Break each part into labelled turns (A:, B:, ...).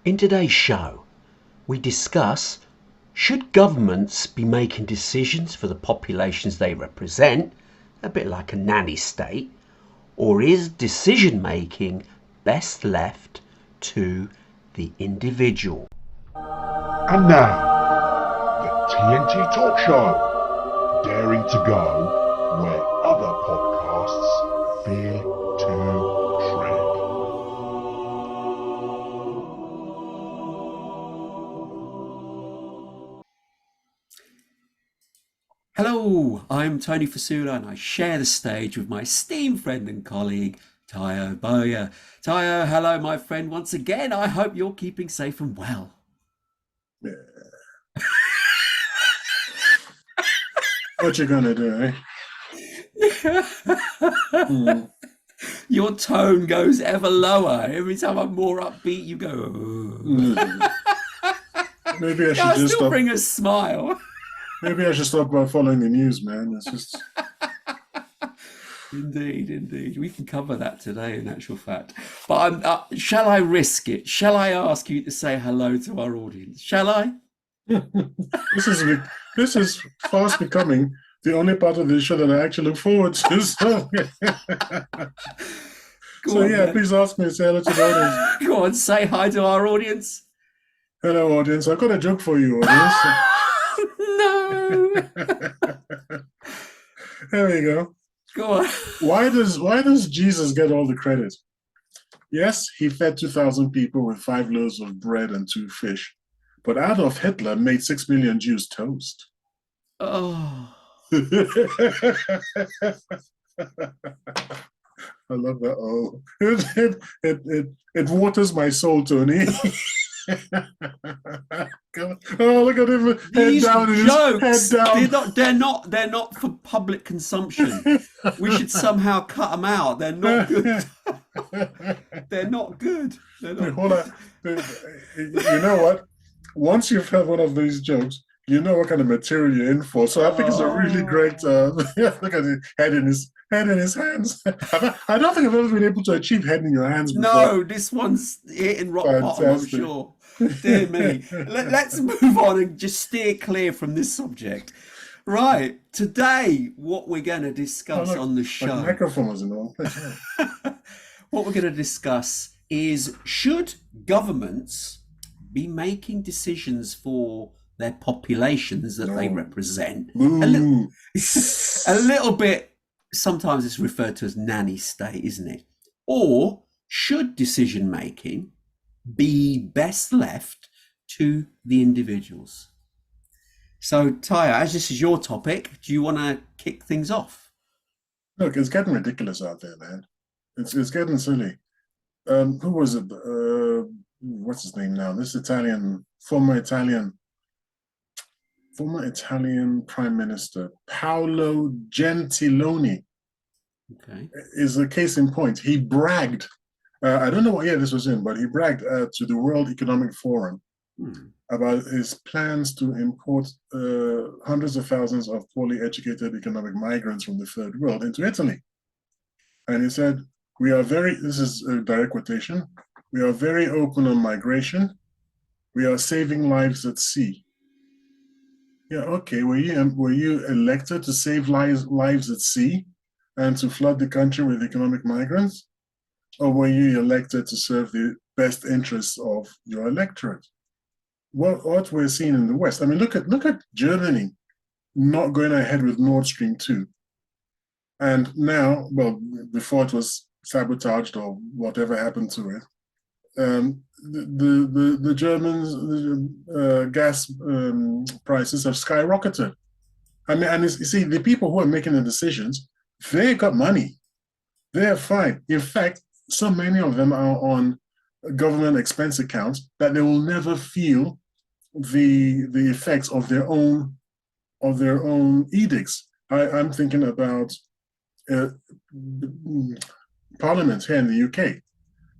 A: In today's show, we discuss, should governments be making decisions for the populations they represent, a bit like a nanny state, or is decision making best left to the individual?
B: And now, the TNT Talk Show, daring to go where other podcasts fear to tread.
C: Hello, I'm Tony Fasula and I share the stage with my esteemed friend and colleague, Tayo Boya. Tayo, hello, my friend, once again. I hope you're keeping safe and well.
D: What you gonna do, eh?
C: Your tone goes ever lower. Every time I'm more upbeat, you go,
D: Mm. Maybe I should
C: I
D: just
C: still
D: stop.
C: bring a smile.
D: Maybe I should stop by following the news, man. It's just
C: Indeed. We can cover that today, in actual fact. But shall I risk it? Shall I ask you to say hello to our audience? Shall I?
D: this is fast becoming the only part of the show that I actually look forward to. So,
C: Go on,
D: yeah,
C: then.
D: please ask me. Say hello to the audience.
C: Go on, say hi to our audience.
D: Hello, audience. I've got a joke for you, audience.
C: No.
D: There we go.
C: Go on.
D: Why does Jesus get all the credit? Yes, he fed 2,000 people with 5 loaves of bread and 2 fish. But Adolf Hitler made 6 million Jews toast.
C: Oh.
D: I love that. Oh, it waters my soul, Tony. Oh, look at him!
C: These jokes,
D: Head down.
C: they're not for public consumption. We should somehow cut them out. They're not good. They're not good. They're not
D: Hold on. You know what? Once you've heard one of these jokes, you know what kind of material you're in for. So I think it's a really great. Look at it, head in his hands. I don't think I've ever been able to achieve head in your hands before.
C: No, this one's hitting rock bottom, I'm sure. Dear me. Let's move on and just steer clear from this subject. Right, today, what we're going to discuss on the show.
D: My microphone was in the wrong place.
C: What we're going to discuss is, should governments be making decisions for their populations that they represent? A little bit, sometimes it's referred to as nanny state, isn't it? Or should decision making be best left to the individuals? So, Taya, as this is your topic, do you want to kick things off?
D: Look, it's getting ridiculous out there, man. It's getting silly. Who was it? What's his name now? This former Italian Prime Minister, Paolo Gentiloni, is a case in point. He bragged. I don't know what year this was in, but he bragged to the World Economic Forum about his plans to import hundreds of thousands of poorly educated economic migrants from the third world into Italy. And he said, this is a direct quotation, "We are very open on migration. We are saving lives at sea." Yeah, okay, were you elected to save lives at sea and to flood the country with economic migrants? Or were you elected to serve the best interests of your electorate? What we're seeing in the West, I mean, look at Germany not going ahead with Nord Stream 2. And now, well, before it was sabotaged or whatever happened to it, the Germans' gas prices have skyrocketed. I mean, and you see, the people who are making the decisions, they got money. They're fine. In fact, so many of them are on government expense accounts that they will never feel the effects of their own edicts. I'm thinking about Parliament here in the UK,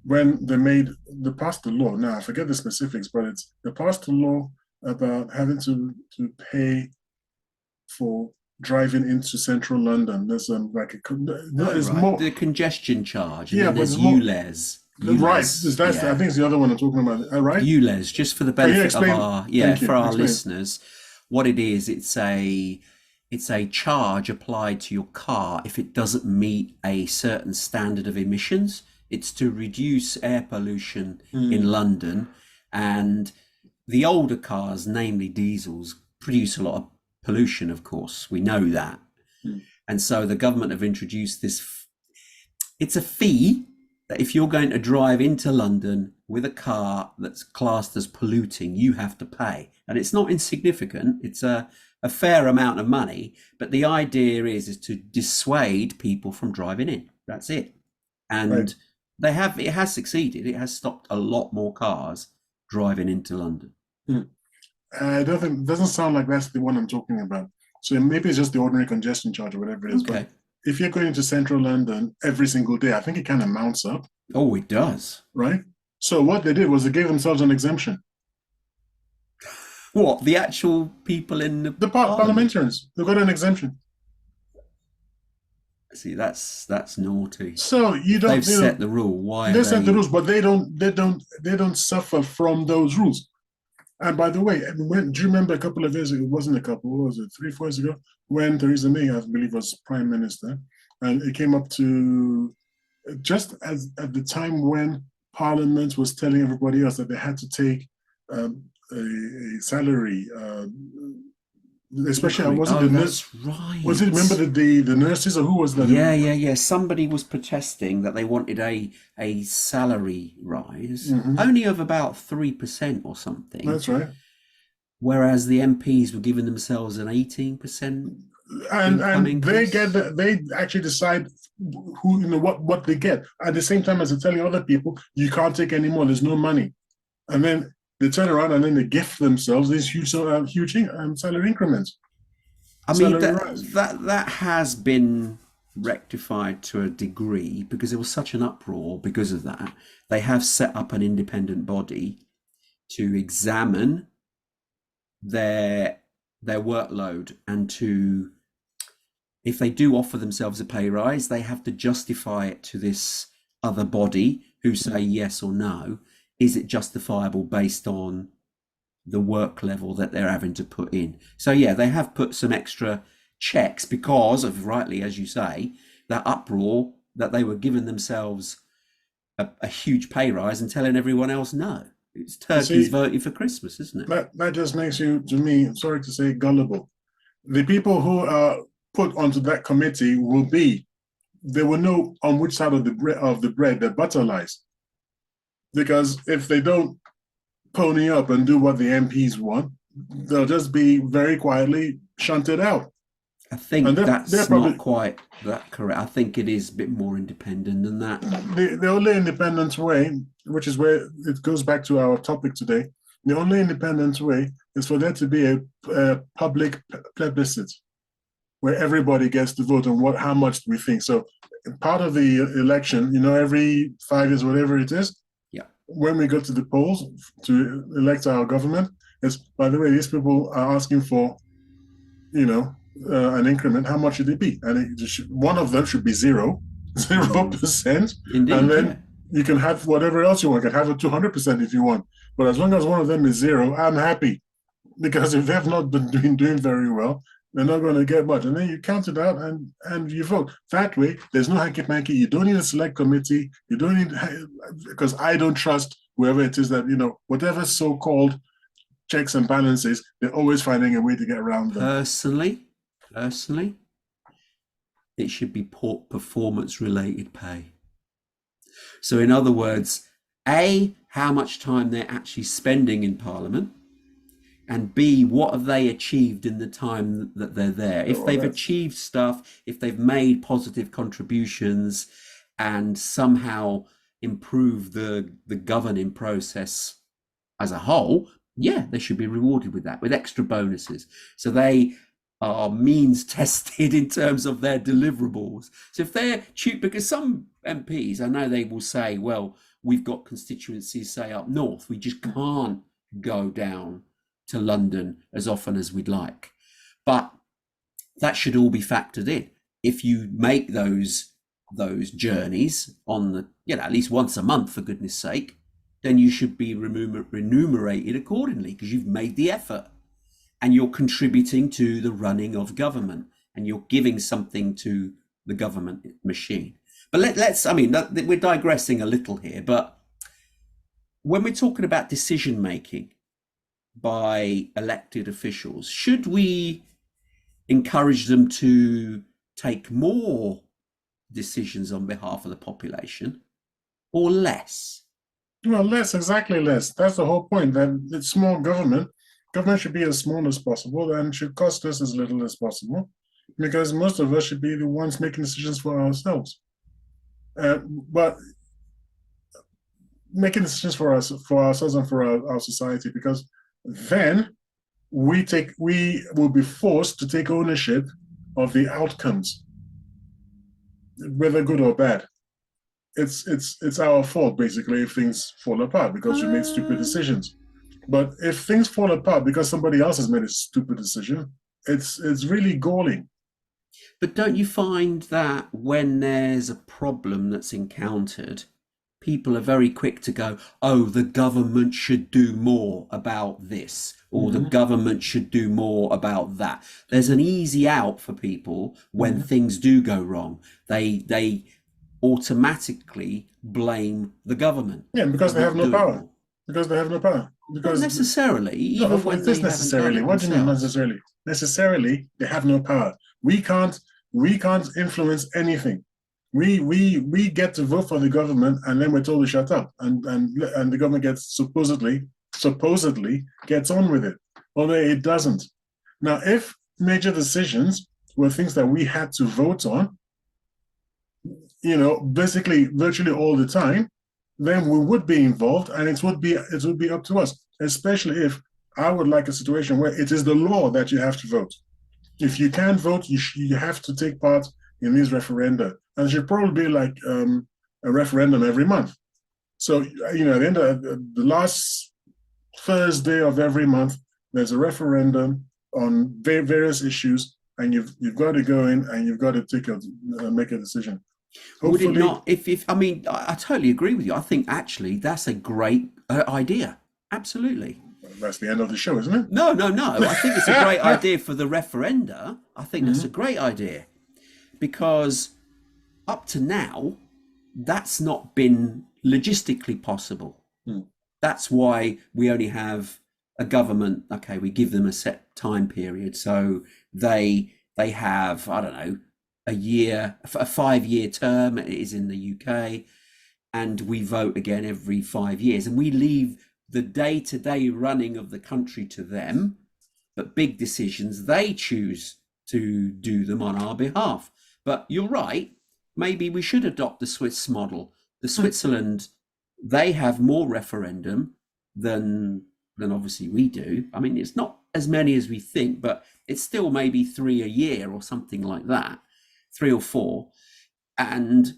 D: when they passed the law. Now I forget the specifics, but they passed a law about having to pay for driving into central London. There's like there's more
C: the congestion charge, and
D: Yeah,
C: then
D: but
C: there's
D: it's more-
C: ULEZ.
D: Right.
C: ULEZ,
D: That's I think it's the other one I'm talking about. Right?
C: ULEZ, just for the
D: Can you
C: benefit of
D: explain?
C: our
D: Thank you.
C: for our
D: Explain.
C: listeners, what it is, it's a charge applied to your car if it doesn't meet a certain standard of emissions. It's to reduce air pollution in London, and the older cars, namely diesels, produce a lot of pollution, of course. We know that. And so the government have introduced this. It's a fee that if you're going to drive into London with a car that's classed as polluting, you have to pay. And it's not insignificant. It's a fair amount of money. But the idea is to dissuade people from driving in. That's it. And it has succeeded. It has stopped a lot more cars driving into London.
D: I don't think, it doesn't sound like that's the one I'm talking about. So maybe it's just the ordinary congestion charge or whatever it is.
C: Okay.
D: But if you're going into central London every single day, I think it kind of mounts up.
C: Oh, it does.
D: Right? So what they did was they gave themselves an exemption.
C: What? The actual people in the
D: parliamentarians, they've got an exemption.
C: See, that's naughty.
D: So
C: they've set the rule. Why
D: they set the rules, but they don't suffer from those rules. And by the way, do you remember a couple of years ago? It wasn't a couple. What was it? 3-4 years ago, when Theresa May, I believe, was prime minister, and it came up to just as at the time when Parliament was telling everybody else that they had to take a salary. Especially, was it the nurse?
C: Right.
D: Was it, remember the nurses, or who was that?
C: Yeah. Somebody was protesting that they wanted a salary rise, only of about 3% or something.
D: That's right.
C: Whereas the MPs were giving themselves an 18%.
D: And they actually decide who, what they get. At the same time as they're telling other people, you can't take any more, there's no money. And then they turn around and then they gift themselves these huge salary increments.
C: I mean, that has been rectified to a degree because there was such an uproar because of that. They have set up an independent body to examine their workload, and to, if they do offer themselves a pay rise, they have to justify it to this other body who say yes or no. Is it justifiable based on the work level that they're having to put in? So yeah, they have put some extra checks because of, rightly as you say, that uproar that they were giving themselves a huge pay rise and telling everyone else no. It's turkeys voting for Christmas, isn't it?
D: That just makes you, to me, I'm sorry to say, gullible. The people who are put onto that committee they will know on which side of the bread their butter lies. Because if they don't pony up and do what the MPs want, they'll just be very quietly shunted out.
C: I think that's not quite that correct. I think it is a bit more independent than that.
D: The only independent way, which is where it goes back to our topic today, the only independent way is for there to be a public plebiscite where everybody gets to vote on how much we think. So part of the election, every 5 years, whatever it is, when we go to the polls to elect our government, is, by the way, these people are asking for, an increment. How much should it be? And one of them should be 0%.
C: Indeed,
D: and then you can have whatever else you want. You can have it 200% if you want. But as long as one of them is 0, I'm happy. Because if they've not been doing very well, they're not going to get much. And then you count it out and you vote. That way, there's no hanky-panky. You don't need a select committee. You don't need, because I don't trust whoever it is that, whatever so-called checks and balances, they're always finding a way to get around them.
C: Personally, it should be performance-related pay. So in other words, A, how much time they're actually spending in Parliament, and B, what have they achieved in the time that they're there? If they've achieved stuff, if they've made positive contributions and somehow improved the governing process as a whole, yeah, they should be rewarded with that, with extra bonuses. So they are means tested in terms of their deliverables. So if they're cheap, because some MPs, I know they will say, well, we've got constituencies, say up north, we just can't go down to London as often as we'd like. But that should all be factored in. If you make those those journeys on the, at least once a month, for goodness sake, then you should be remunerated accordingly, because you've made the effort and you're contributing to the running of government and you're giving something to the government machine. But we're digressing a little here, but when we're talking about decision making by elected officials, should we encourage them to take more decisions on behalf of the population or less?
D: Well, less, exactly less. That's the whole point. That it's small government. Government should be as small as possible and should cost us as little as possible, because most of us should be the ones making decisions for ourselves. But making decisions for ourselves and for our society, because then we will be forced to take ownership of the outcomes, whether good or bad. It's our fault basically if things fall apart because we made stupid decisions. But if things fall apart because somebody else has made a stupid decision, it's really galling.
C: But don't you find that when there's a problem that's encountered, people are very quick to go, oh, the government should do more about this, or the government should do more about that. There's an easy out for people when things do go wrong. They automatically blame the government.
D: Yeah, because they have no power. Because they have no power. Because
C: not necessarily.
D: Even when they necessarily. What do you mean necessarily? Necessarily, they have no power. We can't influence anything. We get to vote for the government, and then we're told to shut up, and the government gets supposedly gets on with it, although it doesn't. Now, if major decisions were things that we had to vote on, basically virtually all the time, then we would be involved, and it would be up to us. Especially if I would like a situation where it is the law that you have to vote. If you can't vote, you have to take part in these referenda, and it should probably be like a referendum every month. So at the end of the last Thursday of every month, there's a referendum on various issues, and you've got to go in and you've got to make a decision.
C: Hopefully, would it not? I totally agree with you. I think actually that's a great idea. Absolutely.
D: That's the end of the show, isn't it?
C: No. I think it's a great idea for the referenda. I think that's a great idea, because up to now, that's not been logistically possible. That's why we only have a government. Okay, we give them a set time period, so they have, I don't know, a 5-year term. It is in the UK, and we vote again every 5 years, and we leave the day-to-day running of the country to them, but big decisions they choose to do them on our behalf. But you're right, maybe we should adopt the Swiss model. The Switzerland, they have more referendum than obviously we do. I mean, it's not as many as we think, but it's still maybe 3 a year or something like that, 3 or 4, and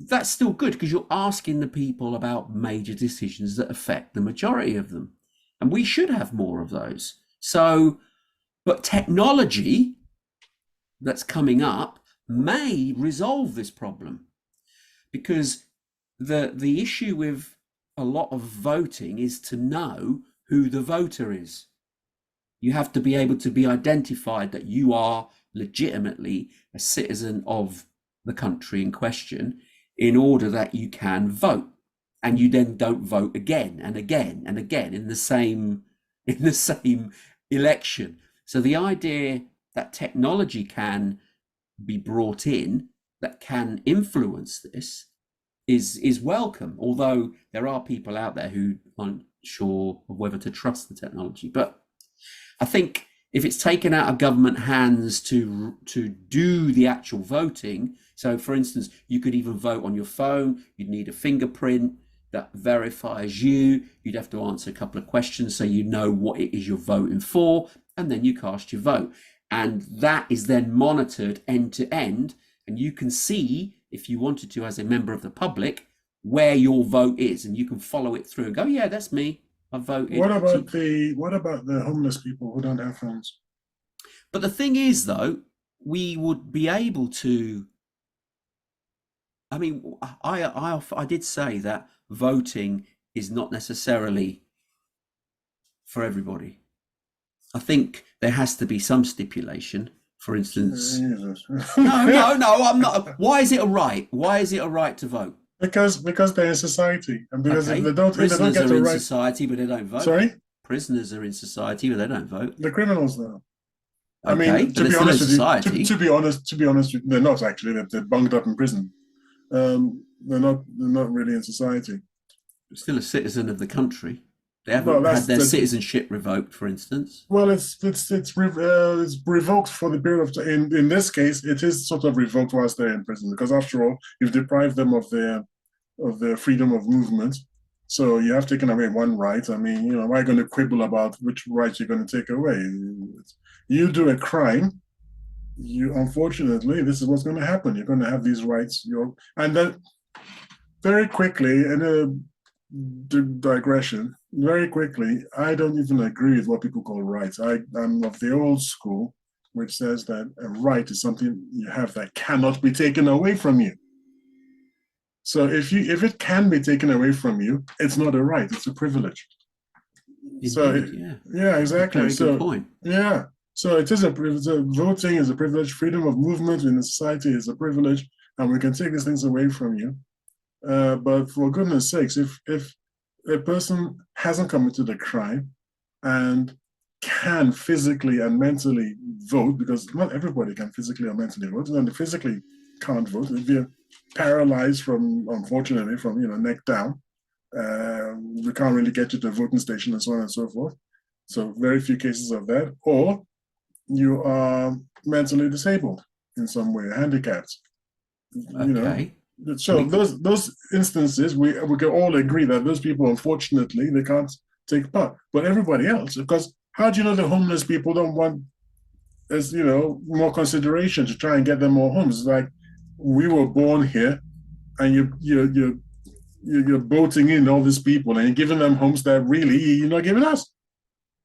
C: that's still good because you're asking the people about major decisions that affect the majority of them, and we should have more of those. So, but technology that's coming up may resolve this problem, because the issue with a lot of voting is to know who the voter is. You have to be able to be identified that you are legitimately a citizen of the country in question, in order that you can vote, and you then don't vote again and again and again in the same election. So the idea that technology can be brought in that can influence this is welcome, although there are people out there who aren't sure of whether to trust the technology. But I think if it's taken out of government hands to do the actual voting, so for instance, you could even vote on your phone, you'd need a fingerprint that verifies you, you'd have to answer a couple of questions so you know what it is you're voting for, and then you cast your vote. And that is then monitored end to end, and you can see, if you wanted to as a member of the public, where your vote is, and you can follow it through and go, yeah, that's me, I voted.
D: What about the homeless people who don't have phones?
C: But the thing is, though, we would be able to I mean, I did say that voting is not necessarily for everybody. I think there has to be some stipulation. For instance,
D: Jesus.
C: no, I'm not. Why is it a right? Why is it a right to vote?
D: Because they're in society, and because
C: Okay,
D: if they don't
C: prisoners
D: get
C: are
D: the
C: in
D: right.
C: society, but they don't vote.
D: Sorry,
C: Prisoners are in society, but they don't vote.
D: the criminals now. I
C: Okay,
D: mean,
C: but
D: to
C: they're
D: be
C: still in
D: honest with you,
C: society.
D: to be honest, they're not actually. They're bunged up in prison. They're not really in society.
C: Still a citizen of the country. They
D: Well,
C: haven't had their
D: that's
C: citizenship revoked, for instance.
D: well, it's revoked for the period of time. In this case, it is sort of revoked whilst they're in prison because, after all, you've deprived them of their freedom of movement. So you have taken away one right. I mean, why are you going to quibble about which right you're going to take away? You do a crime, you unfortunately, this is what's going to happen. You're going to have these rights. And then very quickly, in a digression, very quickly, I don't even agree with what people call rights. I'm of the old school, which says that a right is something you have that cannot be taken away from you. So if it can be taken away from you, it's not a right; it's a privilege.
C: Indeed,
D: yeah, exactly.
C: Very good point.
D: Yeah, so voting is a privilege. Freedom of movement in a society is a privilege, and we can take these things away from you. But for goodness sakes, if a person hasn't committed a crime and can physically and mentally vote, because not everybody can physically or mentally vote, and they physically can't vote. If you're paralyzed unfortunately, from neck down, we can't really get you to the voting station and so on and so forth. So very few cases of that. Or you are mentally disabled in some way, handicapped.
C: Okay.
D: So those instances, we can all agree that those people, unfortunately, they can't take part. But everybody else, because how do you know the homeless people don't want, as more consideration to try and get them more homes? It's like, we were born here, and you're boating in all these people and you're giving them homes that really you're not giving us.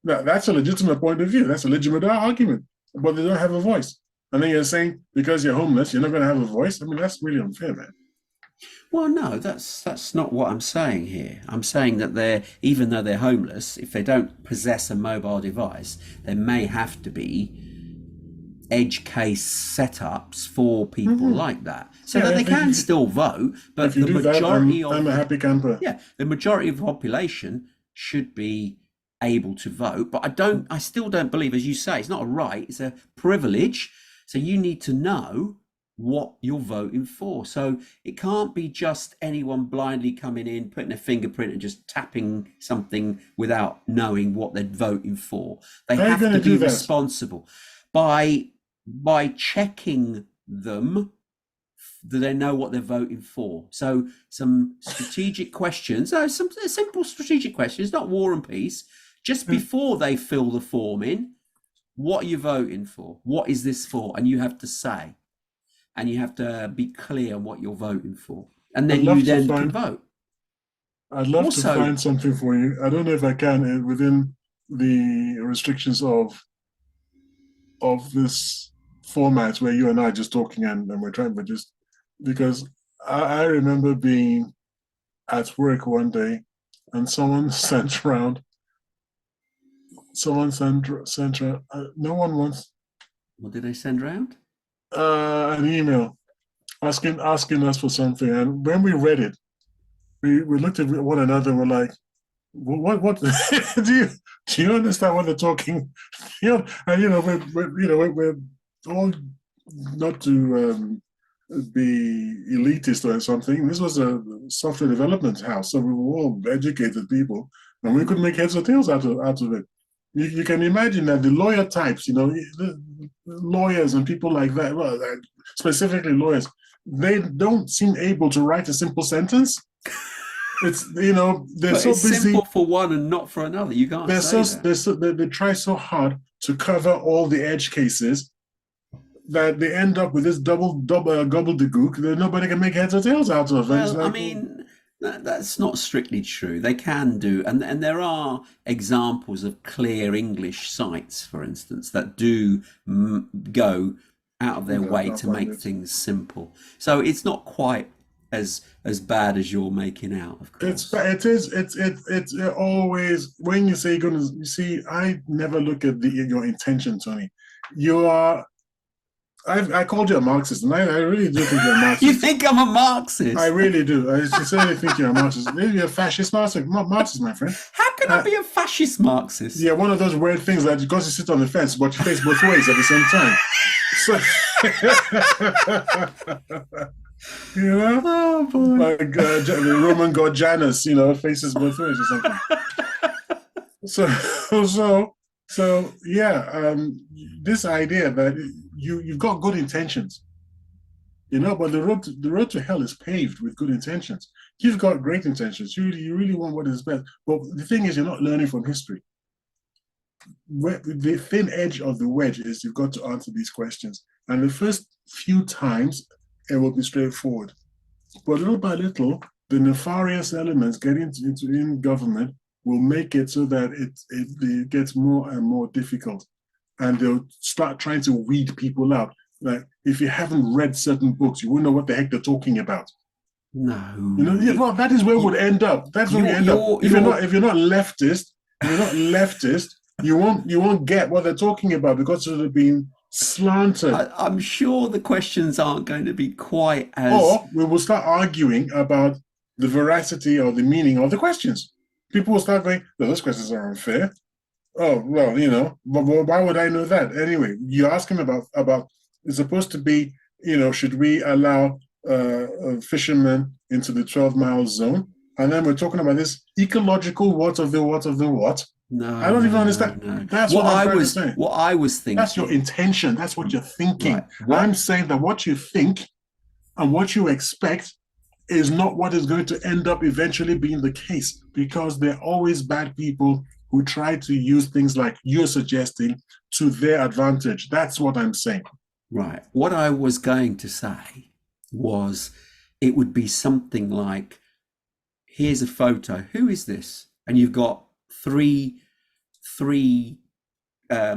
D: That's a legitimate point of view. That's a legitimate argument, but they don't have a voice. And then you're saying because you're homeless, you're not going to have a voice. I mean, that's really unfair, man.
C: Well, no, that's not what I'm saying here. I'm saying that even though they're homeless, if they don't possess a mobile device, there may have to be edge case setups for people like that, so that they can still vote. But the majority
D: I'm a happy camper.
C: Yeah, the majority of the population should be able to vote. But I still don't believe, as you say, it's not a right, it's a privilege. So you need to know what you're voting for. So it can't be just anyone blindly coming in, putting a fingerprint and just tapping something without knowing what they're voting for. They have to be responsible by checking them, that they know what they're voting for. So some strategic questions, some simple strategic questions, not war and peace, just before they fill the form in. What are you voting for? What is this for? And you have to say, and you have to be clear on what you're voting for, and then you can vote.
D: I'd love to find something for you. I don't know if I can within the restrictions of this format where you and I are just talking and we're trying, but just because I remember being at work one day and someone sent around. No one wants.
C: What did they send around?
D: An email asking us for something, and when we read it, we looked at one another. We're like, "What? do you understand what they're talking?" And we're all not to be elitist or something. This was a software development house, so we were all educated people, and we could make heads or tails out of it. You can imagine that the lawyer types, the lawyers and people like that, well, specifically lawyers, they don't seem able to write a simple sentence. It's they're
C: but
D: so
C: it's
D: busy.
C: Simple for one and not for another. You can't say that.
D: They try so hard to cover all the edge cases that they end up with this double gobbledygook that nobody can make heads or tails out of.
C: Well, I mean, that's not strictly true. They can do, and there are examples of clear English sites, for instance, that do go out of their way to make things simple. So it's not quite as bad as you're making out, of course.
D: It's always, when you say you're gonna, you see, I never look at your intention, Tony. You are, I called you a Marxist, and I really do think you're a Marxist.
C: You think I'm a Marxist?
D: I really do. I sincerely think you're a Marxist. Maybe you're a fascist Marxist, my friend.
C: How can I be a fascist Marxist?
D: Yeah, one of those weird things that because you sit on the fence, but you face both ways at the same time. So, you know,
C: oh, boy.
D: like the Roman god Janus, faces both ways or something. So yeah, this idea that you've got good intentions, but the road to hell is paved with good intentions. You've got great intentions. You really want what is best, but the thing is, you're not learning from history. The thin edge of the wedge is you've got to answer these questions, and the first few times it will be straightforward, but little by little, the nefarious elements getting into in government will make it so that it gets more and more difficult, and they'll start trying to weed people out. Like, if you haven't read certain books, you won't know what the heck they're talking about.
C: No,
D: well, that is where we'd end up. That's where we end up. If you're not leftist, you won't get what they're talking about because it'll have been slanted.
C: I'm sure the questions aren't going to be quite as.
D: Or we will start arguing about the veracity or the meaning of the questions. People will start going, "No, those questions are unfair." Oh, well, but why would I know that? Anyway, you ask him about it's supposed to be, should we allow fishermen into the 12-mile zone? And then we're talking about this ecological what of the what?
C: No,
D: I don't even understand.
C: No.
D: That's what I'm trying to say.
C: What I was thinking.
D: That's your intention. That's what you're thinking.
C: Right.
D: I'm saying that what you think and what you expect is not what is going to end up eventually being the case, because there are always bad people who try to use things like you're suggesting to their advantage. That's what I'm saying.
C: Right. What I was going to say was it would be something like, here's a photo. Who is this? And you've got three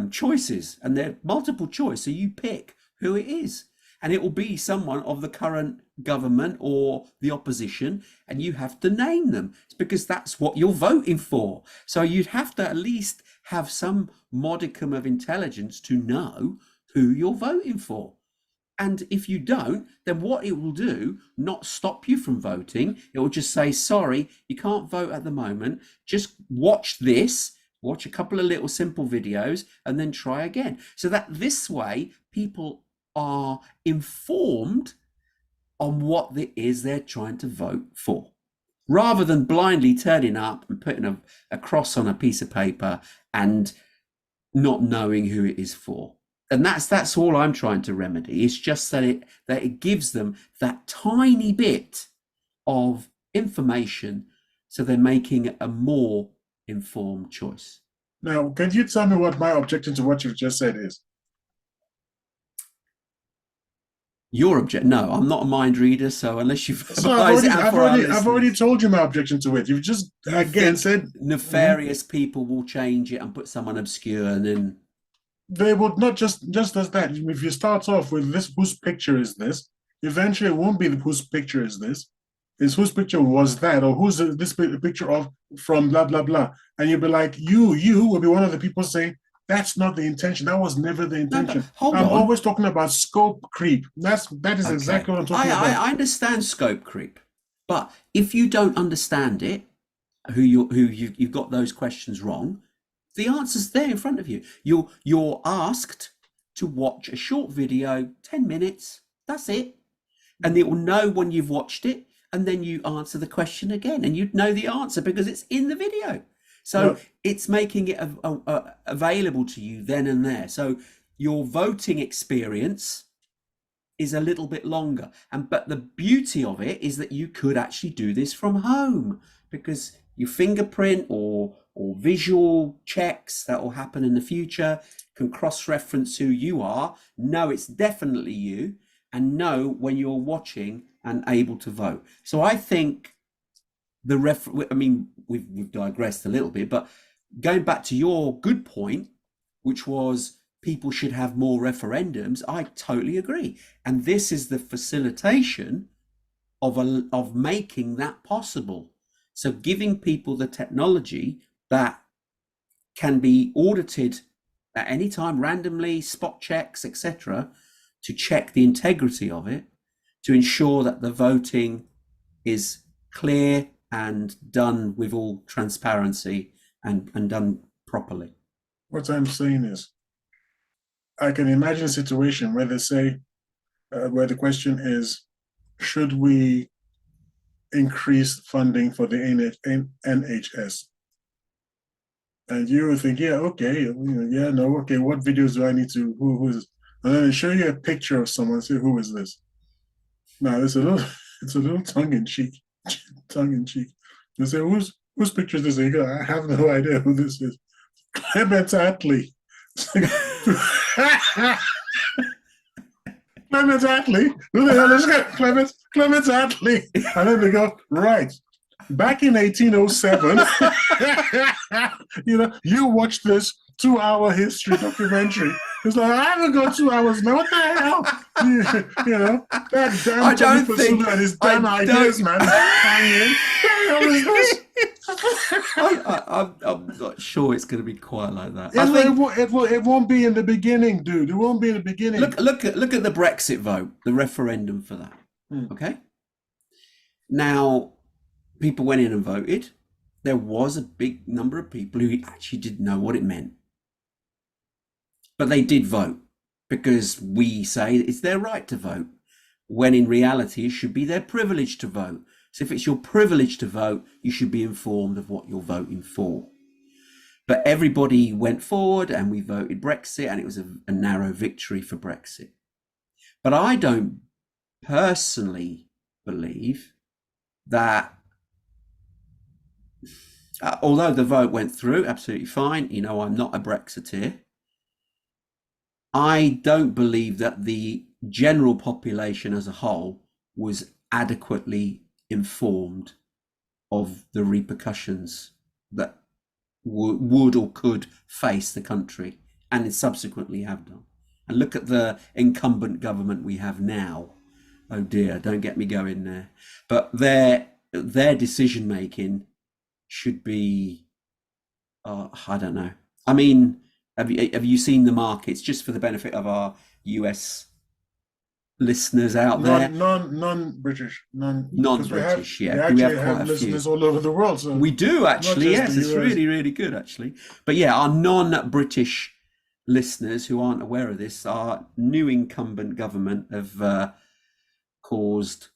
C: choices, and they're multiple choice. So you pick who it is, and it will be someone of the current government or the opposition, and you have to name them. It's because that's what you're voting for. So you'd have to at least have some modicum of intelligence to know who you're voting for. And if you don't, then what it will do, not stop you from voting, it will just say, sorry, you can't vote at the moment. Just watch this, watch a couple of little simple videos, and then try again. So that this way, people are informed on what it is they're trying to vote for, rather than blindly turning up and putting a cross on a piece of paper and not knowing who it is for. And that's all I'm trying to remedy. It's just that it gives them that tiny bit of information, so they're making a more informed choice.
D: Now, can you tell me what my objection to what you've just said is?
C: Your objection? No, I'm not a mind reader, so unless you've
D: I've already told you my objection to it. You've just again said
C: nefarious people will change it and put someone obscure, and then
D: they would not just as that. If you start off with this, whose picture is this? Eventually, it won't be whose picture is this. It's whose picture was that, or who's this picture of from blah blah blah. And you'll be like, you will be one of the people saying, that's not the intention. That was never the intention.
C: No,
D: I'm always talking about scope creep. That is okay. Exactly what I'm talking about.
C: I understand scope creep, but if you don't understand it, you've got those questions wrong, the answer's there in front of you. You're asked to watch a short video, 10 minutes. That's it, and it will know when you've watched it, and then you answer the question again, and you'd know the answer because it's in the video. So it's making it available to you then and there. So your voting experience is a little bit longer. But the beauty of it is that you could actually do this from home, because your fingerprint or visual checks that will happen in the future can cross-reference who you are, know it's definitely you, and know when you're watching and able to vote. So I think we've digressed a little bit, but going back to your good point, which was people should have more referendums, I totally agree. And this is the facilitation of making that possible. So giving people the technology that can be audited at any time, randomly, spot checks, etc., to check the integrity of it, to ensure that the voting is clear and done with all transparency and done properly.
D: What I'm saying is, I can imagine a situation where they say, where the question is, should we increase funding for the NHS? And you think, yeah, okay, yeah, no, okay, what videos do I need to, who is this? And then they show you a picture of someone, say, who is this? Now, it's a little tongue in cheek. They say, whose picture is this? And you go, I have no idea who this is. Clement Attlee. Clement Attlee? Who the hell is Clement Attlee? And then they go, right. Back in 1807, you watched this 2-hour history documentary. It's like, I haven't got 2 hours now. What the hell? That damn Tony Pasula and his damn ideas, man.
C: I'm not sure it's going to be quite like that.
D: It won't be in the beginning, dude. It won't be in the beginning.
C: Look at the Brexit vote, the referendum for that. Okay. Now, people went in and voted. There was a big number of people who actually didn't know what it meant. But they did vote because we say it's their right to vote, when in reality it should be their privilege to vote. So if it's your privilege to vote, you should be informed of what you're voting for. But everybody went forward and we voted Brexit, and it was a narrow victory for Brexit. But I don't personally believe that, although the vote went through absolutely fine, I'm not a Brexiteer, I don't believe that the general population as a whole was adequately informed of the repercussions that would or could face the country, and subsequently have done. And look at the incumbent government we have now. Oh dear, don't get me going there. But their decision making should be, I don't know. I mean, have you seen the markets, just for the benefit of our US listeners out there?
D: Non-British.
C: Non-British, yeah.
D: We actually have listeners all over the world. So
C: we do, actually, yes. It's really, really good, actually. But yeah, our non-British listeners who aren't aware of this, our new incumbent government have caused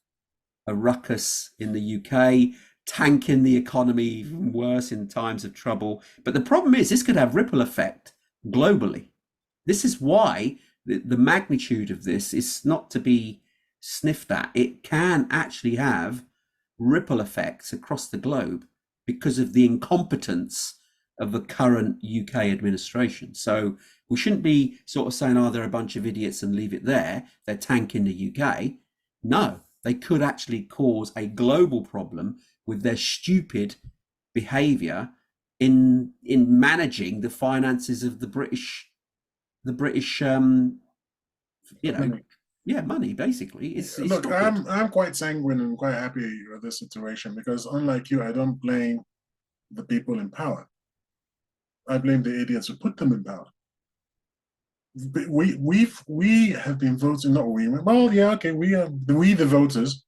C: a ruckus in the UK, tanking the economy even worse in times of trouble. But the problem is, this could have ripple effect globally. This is why the magnitude of this is not to be sniffed at. It can actually have ripple effects across the globe because of the incompetence of the current UK administration. So we shouldn't be sort of saying, they're a bunch of idiots and leave it there. They're tanking the UK. No, they could actually cause a global problem with their stupid behavior in managing the finances of the British money, basically.
D: Look, I'm quite sanguine and quite happy with this situation, because unlike you, I don't blame the people in power. I blame the idiots who put them in power. We have been voting, not we, well, yeah, okay, we the voters,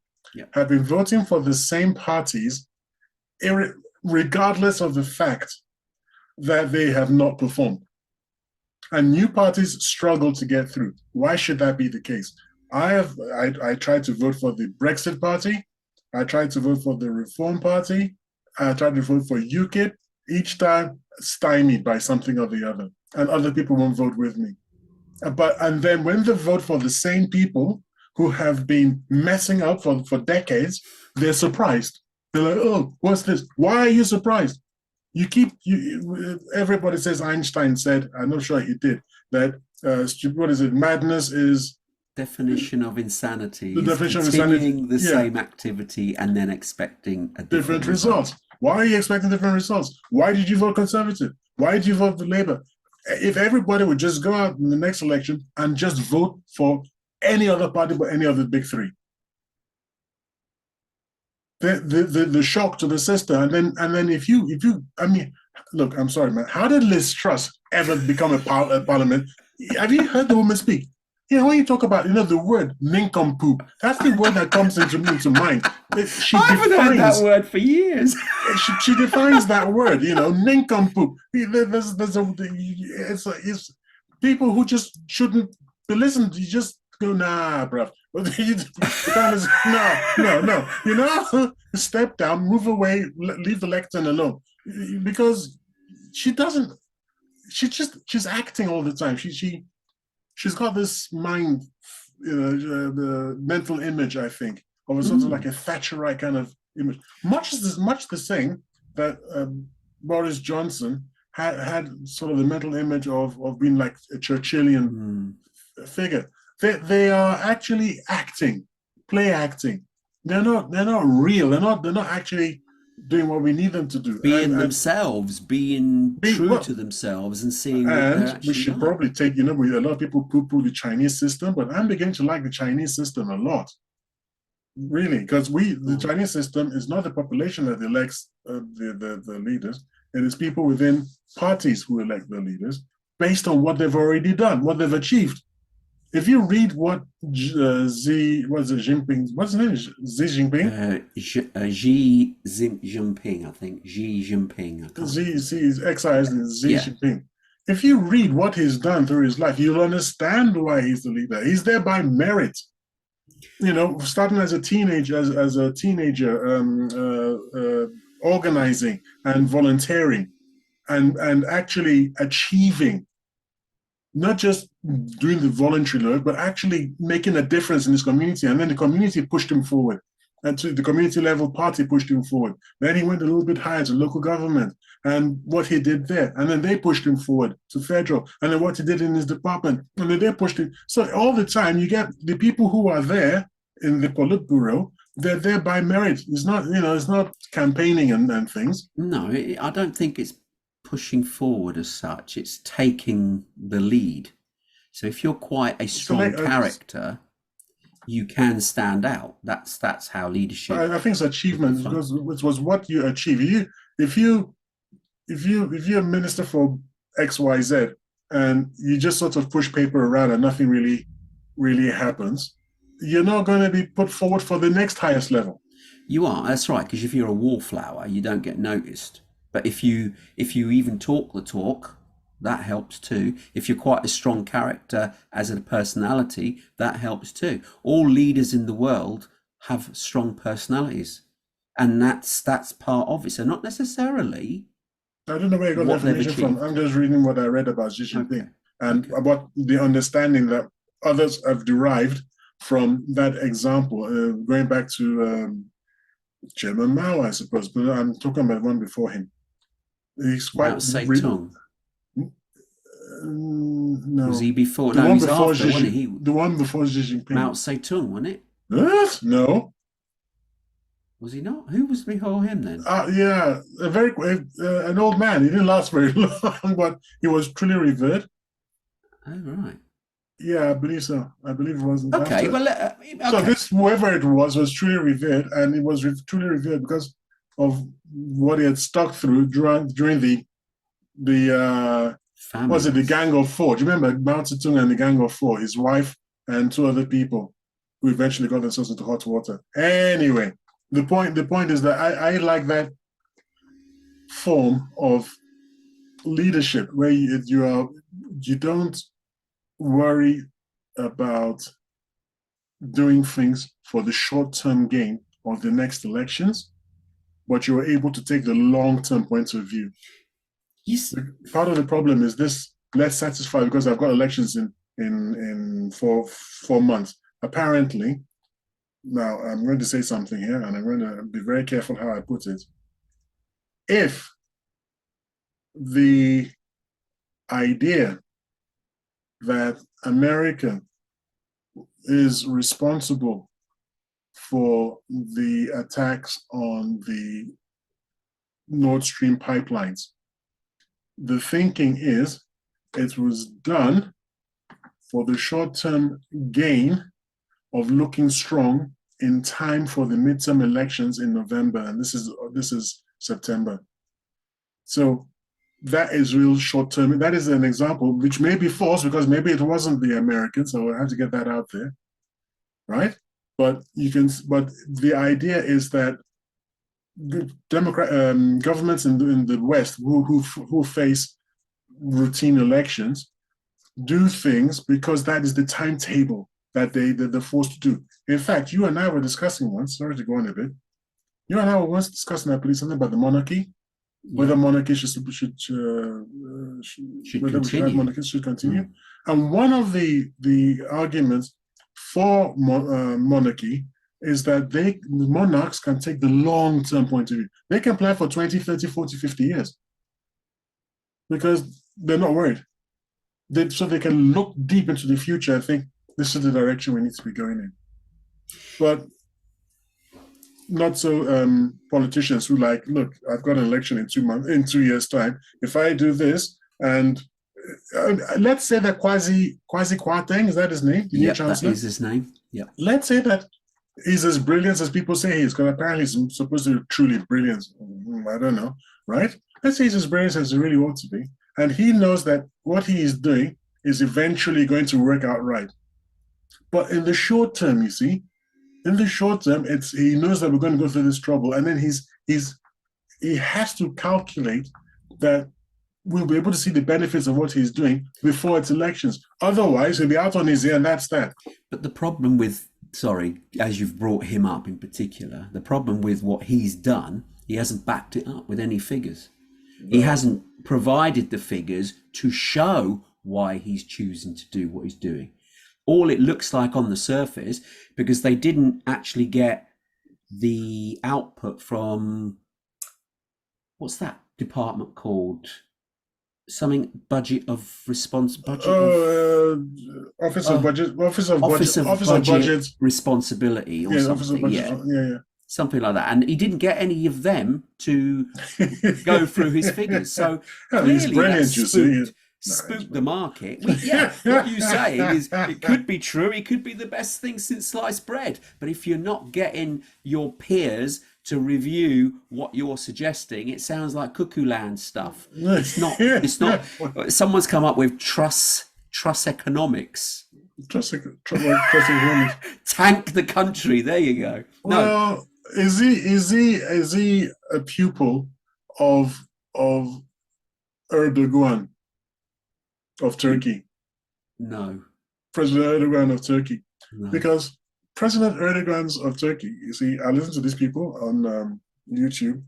D: have been voting for the same parties, regardless of the fact that they have not performed. And new parties struggle to get through. Why should that be the case? I tried to vote for the Brexit party. I tried to vote for the Reform Party. I tried to vote for UKIP. Each time stymied by something or the other. And other people won't vote with me. And then when they vote for the same people who have been messing up for decades, they're surprised. They're like, oh, what's this? Why are you surprised? Everybody says Einstein said, I'm not sure he did, that, what is it, madness is...
C: Definition of insanity.
D: The definition of
C: continuing the same activity and then expecting a different
D: results. Why are you expecting different results? Why did you vote Conservative? Why did you vote for Labour? If everybody would just go out in the next election and just vote for any other party but any of the big three, the shock to the system, and then if you I mean, look, I'm sorry, man. How did Liz Truss ever become a parliament? Have you heard the woman speak? You know, when you talk about, the word nincompoop, that's the word that comes into mind. She
C: I haven't heard that word for years.
D: she defines that word, nincompoop. It's people who just shouldn't be listened. You just go, nah, bruv. No. Step down, move away, leave the lectern alone. Because she doesn't, she's acting all the time. She's got this mind, the mental image, I think, of a sort of like a Thatcherite kind of image. Much the same that Boris Johnson had sort of the mental image of being like a Churchillian figure. They are actually play acting. They're not real. They're not actually doing what we need them to do.
C: Being themselves, being true to themselves, and seeing what they're actually
D: we should probably take, a lot of people poo-poo the Chinese system, but I'm beginning to like the Chinese system a lot. Really, because the Chinese system is not the population that elects the leaders. It is people within parties who elect the leaders based on what they've already done, what they've achieved. If you read what what's his name? Xi Jinping?
C: Xi Jinping, I think. Xi Jinping.
D: Xi is excised in Xi Jinping. If you read what he's done through his life, you'll understand why he's the leader. He's there by merit. Starting as a teenager, organizing and volunteering, and actually achieving, not just doing the voluntary work, but actually making a difference in his community. And then the community pushed him forward. And to the community level party pushed him forward. Then he went a little bit higher to local government and what he did there. And then they pushed him forward to federal. And then what he did in his department. And then they pushed him. So all the time you get the people who are there in the Politburo, they're there by merit. It's not, it's not campaigning and things.
C: No, I don't think it's pushing forward as such. It's taking the lead. So if you're quite a strong character, you can stand out. That's how leadership.
D: I think it's achievement, because it was what you achieve. If you're a minister for XYZ and you just sort of push paper around and nothing really happens, you're not going to be put forward for the next highest level.
C: You are. That's right. Because if you're a wallflower, you don't get noticed. But if you even talk the talk, that helps too. If you're quite a strong character as a personality, that helps too. All leaders in the world have strong personalities, and that's part of it. So not necessarily.
D: I don't know where you got the information from. I'm just reading what I read about Xi Jinping and about the understanding that others have derived from that example, going back to Chairman Mao, I suppose, but I'm talking about one before him. He's quite
C: Mao Zedong.
D: No.
C: Was he before? No, he's after, wasn't he?
D: The one before Xi Jinping.
C: Mao Zedong, wasn't it?
D: No.
C: Was he not? Who was before him then?
D: Yeah, an old man. He didn't last very long, but he was truly revered.
C: Oh, right.
D: Yeah, I believe so. I believe it was.
C: Okay, well, okay.
D: So this, whoever it was truly revered, and it was truly revered because of what he had stuck through during the was it the Gang of Four? Do you remember Mao Zedong and the Gang of Four? His wife and two other people who eventually got themselves into hot water. Anyway, the point is that I like that form of leadership where you don't worry about doing things for the short-term gain of the next elections, but you're able to take the long-term point of view.
C: Yes.
D: Part of the problem is this: let's satisfy because I've got elections in 4 months. Apparently, now I'm going to say something here, and I'm going to be very careful how I put it. If the idea that America is responsible for the attacks on the Nord Stream pipelines, the thinking is it was done for the short-term gain of looking strong in time for the midterm elections in November, and this is September. So that is real short term. That is an example, which may be false because maybe it wasn't the Americans, so I have to get that out there, right? But the idea is that governments in the West who face routine elections do things because that is the timetable that they're forced to do. In fact, you and I were discussing once. Sorry to go on a bit. You and I were once discussing, I believe, something about the monarchy. Whether monarchy should continue. And one of the arguments for monarchy is that the monarchs can take the long-term point of view. They can plan for 20, 30, 40, 50 years because they're not worried. So they can look deep into the future and think, this is the direction we need to be going in. But not so politicians who like, look, I've got an election in 2 years' time. If I do this, and let's say that Kwasi Kwarteng, is that his name?
C: The new chancellor? That is his name. Yeah.
D: Let's say that he's as brilliant as people say he is, because apparently he's supposed to be truly brilliant. I don't know, right? Let's say he's as brilliant as he really wants to be. And he knows that what he is doing is eventually going to work out right. But in the short term, you see, he knows that we're going to go through this trouble. And then he has to calculate that we'll be able to see the benefits of what he's doing before it's elections. Otherwise, he'll be out on his ear, and that's that.
C: But the problem with, as you've brought him up in particular, the problem with what he's done, he hasn't backed it up with any figures. No. He hasn't provided the figures to show why he's choosing to do what he's doing. All it looks like on the surface, because they didn't actually get the output from, what's that department called? Something Office of Budget Responsibility or something. Something like that. And he didn't get any of them to go through his figures. So clearly that spooked the market. What you say is it could be true. It could be the best thing since sliced bread. But if you're not getting your peers to review what you're suggesting, it sounds like cuckoo land stuff. It's not. Someone's come up with truss economics.
D: Truss economics.
C: Tank the country. There you go. No.
D: Well, is he a pupil of Erdogan of Turkey?
C: No.
D: President Erdogan of Turkey.
C: No.
D: Because President Erdogan's of Turkey, you see, I listen to these people on YouTube,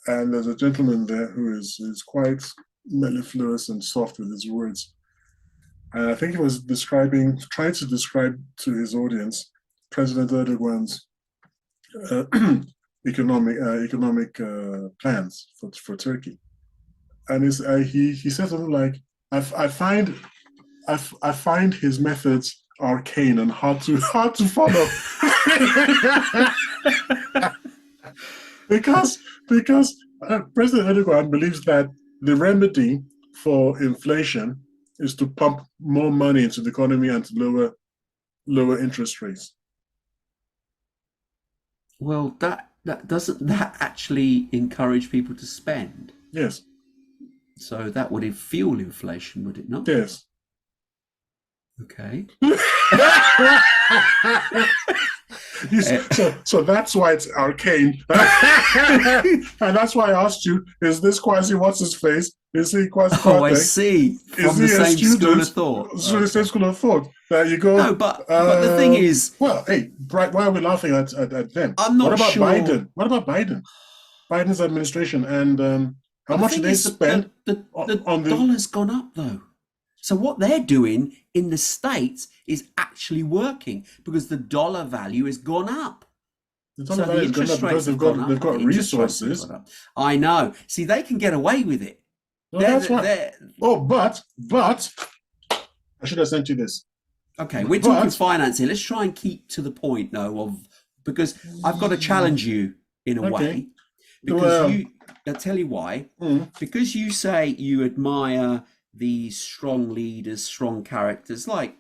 D: and there's a gentleman there who is quite mellifluous and soft with his words. And I think he was trying to describe to his audience President Erdogan's economic plans for Turkey. And he said something like, I find his methods arcane and hard to follow. because President Erdogan believes that the remedy for inflation is to pump more money into the economy and to lower interest rates.
C: Well, that doesn't actually encourage people to spend?
D: Yes. So
C: that would fuel inflation, would it not?
D: Yes.
C: Okay.
D: So that's why it's arcane. And that's why I asked you, is this Kwasi, what's his face? Is he Kwasi Kwarteng?
C: Oh, I see. From the same school of thought.
D: So the same school of thought. There you go.
C: No, but the thing is...
D: Well, hey, why are we laughing at them?
C: I'm not sure.
D: What about Biden? Biden's administration, and how much did they spend
C: on the... The dollar's gone up, though. So what they're doing in the States is actually working because the dollar value has gone up.
D: The dollar value has gone up because they've got resources.
C: I know. See, they can get away with it.
D: Well, that's why. Oh, but I should have sent you this.
C: Okay, we're talking finance here. Let's try and keep to the point, though, because I've got to challenge you in a way. Because I'll tell you why. Because you say you admire these strong leaders, strong characters like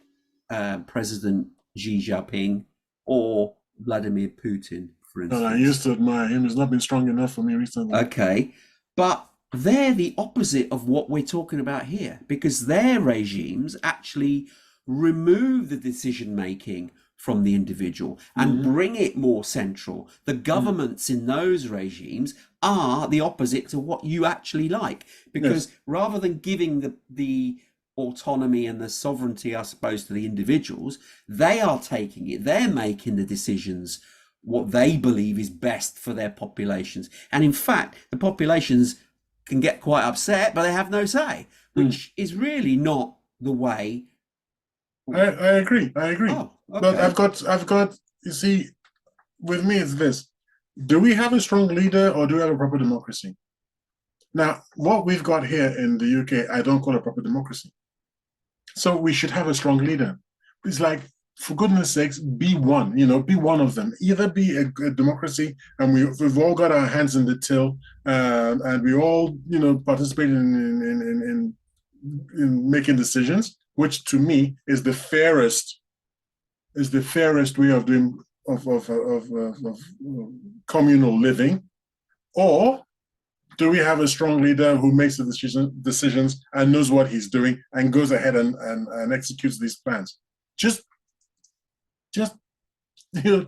C: President Xi Jinping or Vladimir Putin, for
D: And I
C: instance.
D: used to admire him. He's not been strong enough for me recently.
C: Okay, but they're the opposite of what we're talking about here, because their regimes actually remove the decision making from the individual and bring it more central. The governments in those regimes are the opposite to what you actually like, because rather than giving the autonomy and the sovereignty, I suppose, to the individuals, they are taking it, they're making the decisions what they believe is best for their populations. And in fact, the populations can get quite upset, but they have no say, which is really not the way.
D: I agree.
C: Oh,
D: But
C: okay.
D: I've got, you see, with me, it's this. Do we have a strong leader or do we have a proper democracy? Now, what we've got here in the UK, I don't call a proper democracy. So we should have a strong leader. It's like, for goodness sakes, be one, be one of them. Either be a democracy and we've all got our hands in the till, and we all, participate in making decisions, which to me is the fairest way of doing of communal living. Or do we have a strong leader who makes the decisions and knows what he's doing and goes ahead and executes these plans? Just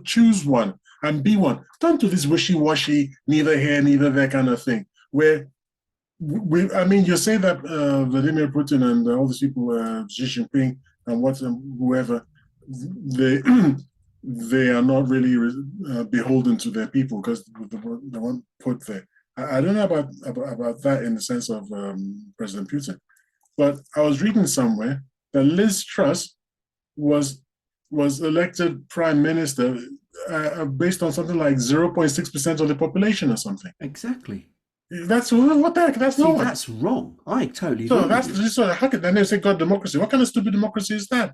D: choose one and be one. Don't do this wishy-washy, neither here, neither there kind of thing. Where you say that Vladimir Putin and all these people, Xi Jinping and whoever, they they are not really beholden to their people because they weren't put there. I don't know about that in the sense of President Putin, but I was reading somewhere that Liz Truss was elected prime minister based on something like 0.6% of the population or something.
C: Exactly.
D: That's what the heck? That's not.
C: That's wrong. I totally
D: So
C: agree.
D: that's just how could then they say God democracy? What kind of stupid democracy is that?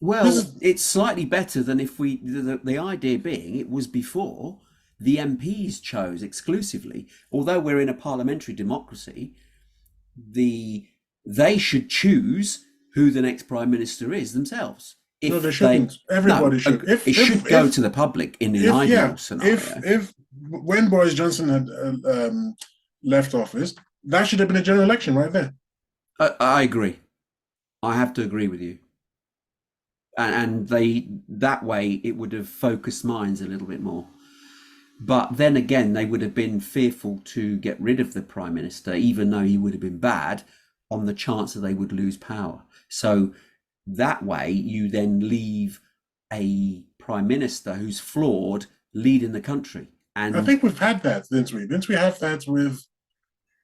C: Well, it's slightly better than if the idea being it was before the MPs chose exclusively. Although we're in a parliamentary democracy, they should choose who the next prime minister is themselves.
D: No, they shouldn't. Everybody should.
C: It should go to the public in an ideal scenario.
D: If when Boris Johnson had left office, that should have been a general election right there.
C: I agree. I have to agree with you. And that way it would have focused minds a little bit more. But then again, they would have been fearful to get rid of the prime minister, even though he would have been bad, on the chance that they would lose power. So that way you then leave a prime minister who's flawed leading the country. And
D: I think we've had that, didn't we? Didn't we have that with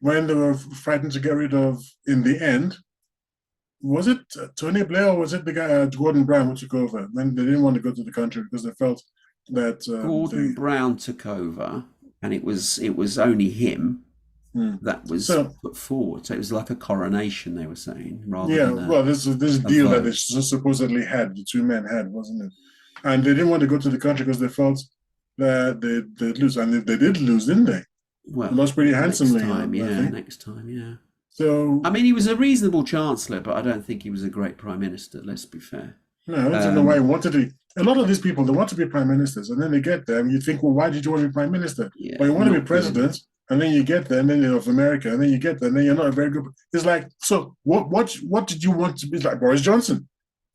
D: when they were frightened to get rid of, in the end, was it Tony Blair or was it the guy Gordon Brown who took over when they didn't want to go to the country because they felt that
C: Gordon Brown took over, and it was only him that was put forward. So it was like a coronation, they were saying, rather than
D: this deal that they supposedly had, the two men had, wasn't it? And they didn't want to go to the country because they felt that they'd lose, and they did lose, didn't they?
C: Well,
D: they lost pretty handsomely.
C: Next time, yeah.
D: So
C: I mean, he was a reasonable chancellor, but I don't think he was a great prime minister. Let's be fair.
D: No, I don't know why he wanted to. A lot of these people, they want to be prime ministers, and then they get there, and you think, well, why did you want to be prime minister?
C: Yeah,
D: well, you want to be president, and then you get there, and then you're of America, and then you get there, and then you're not a very good. It's like, so what did you want to be? Like Boris Johnson,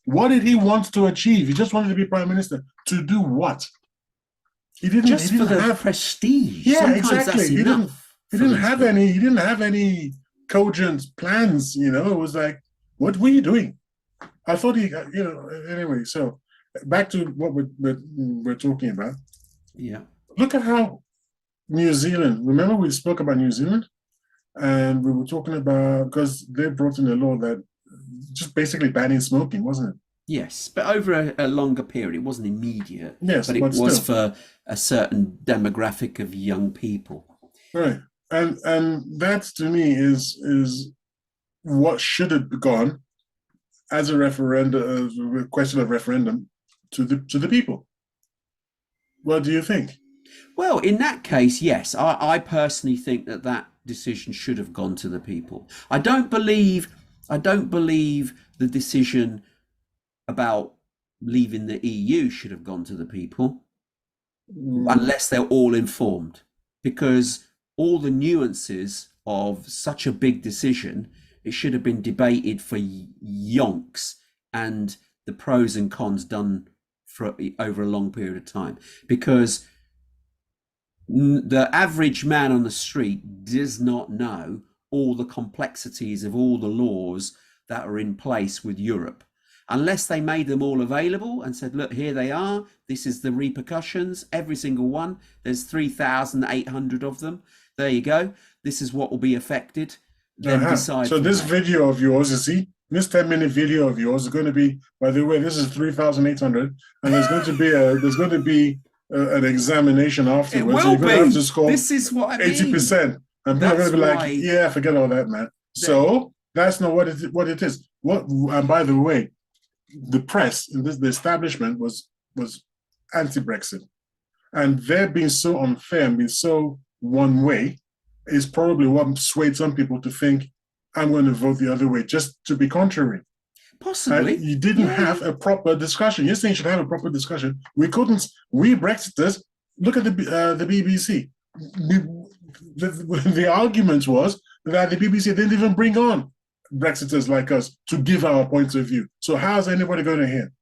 D: what did he want to achieve? He just wanted to be prime minister to do what? He didn't
C: have prestige.
D: Yeah,
C: sometimes
D: exactly. He didn't have any cogent plans. It was like, what were you doing? I thought anyway. So back to what we're talking about.
C: Yeah.
D: Look at how New Zealand. Remember we spoke about New Zealand, and we were talking about because they brought in a law that just basically banning smoking, wasn't it?
C: Yes, but over a longer period. It wasn't immediate.
D: Yes,
C: but it was for a certain demographic of young people.
D: Right, and that to me is what should have gone as a referendum, a question of referendum to the people. What do you think?
C: Well, in that case, yes, I personally think that decision should have gone to the people. I don't believe the decision about leaving the EU should have gone to the people. unless they're all informed, because all the nuances of such a big decision, it should have been debated for yonks, and the pros and cons done for over a long period of time, because the average man on the street does not know all the complexities of all the laws that are in place with Europe, unless they made them all available and said, look, here they are, this is the repercussions, every single one, there's 3,800 of them, there you go, this is what will be affected, then decide.
D: So this video of yours, you see, this 10-minute video of yours is going to be, by the way, this is 3,800, and there's going to be an examination afterwards.
C: It will
D: be.
C: Have to score this is what I mean.
D: 80%, and people are going to be like, yeah, forget all that, man. So that's not what it is. And by the way, the press and the establishment was anti-Brexit, and they're being so unfair and being so one way is probably what swayed some people to think I'm going to vote the other way just to be contrary.
C: Possibly.
D: And you didn't have a proper discussion. You're saying you should have a proper discussion. We couldn't. We Brexiters, look at the BBC. The argument was that the BBC didn't even bring on Brexiters like us to give our points of view. So how's anybody going to hear?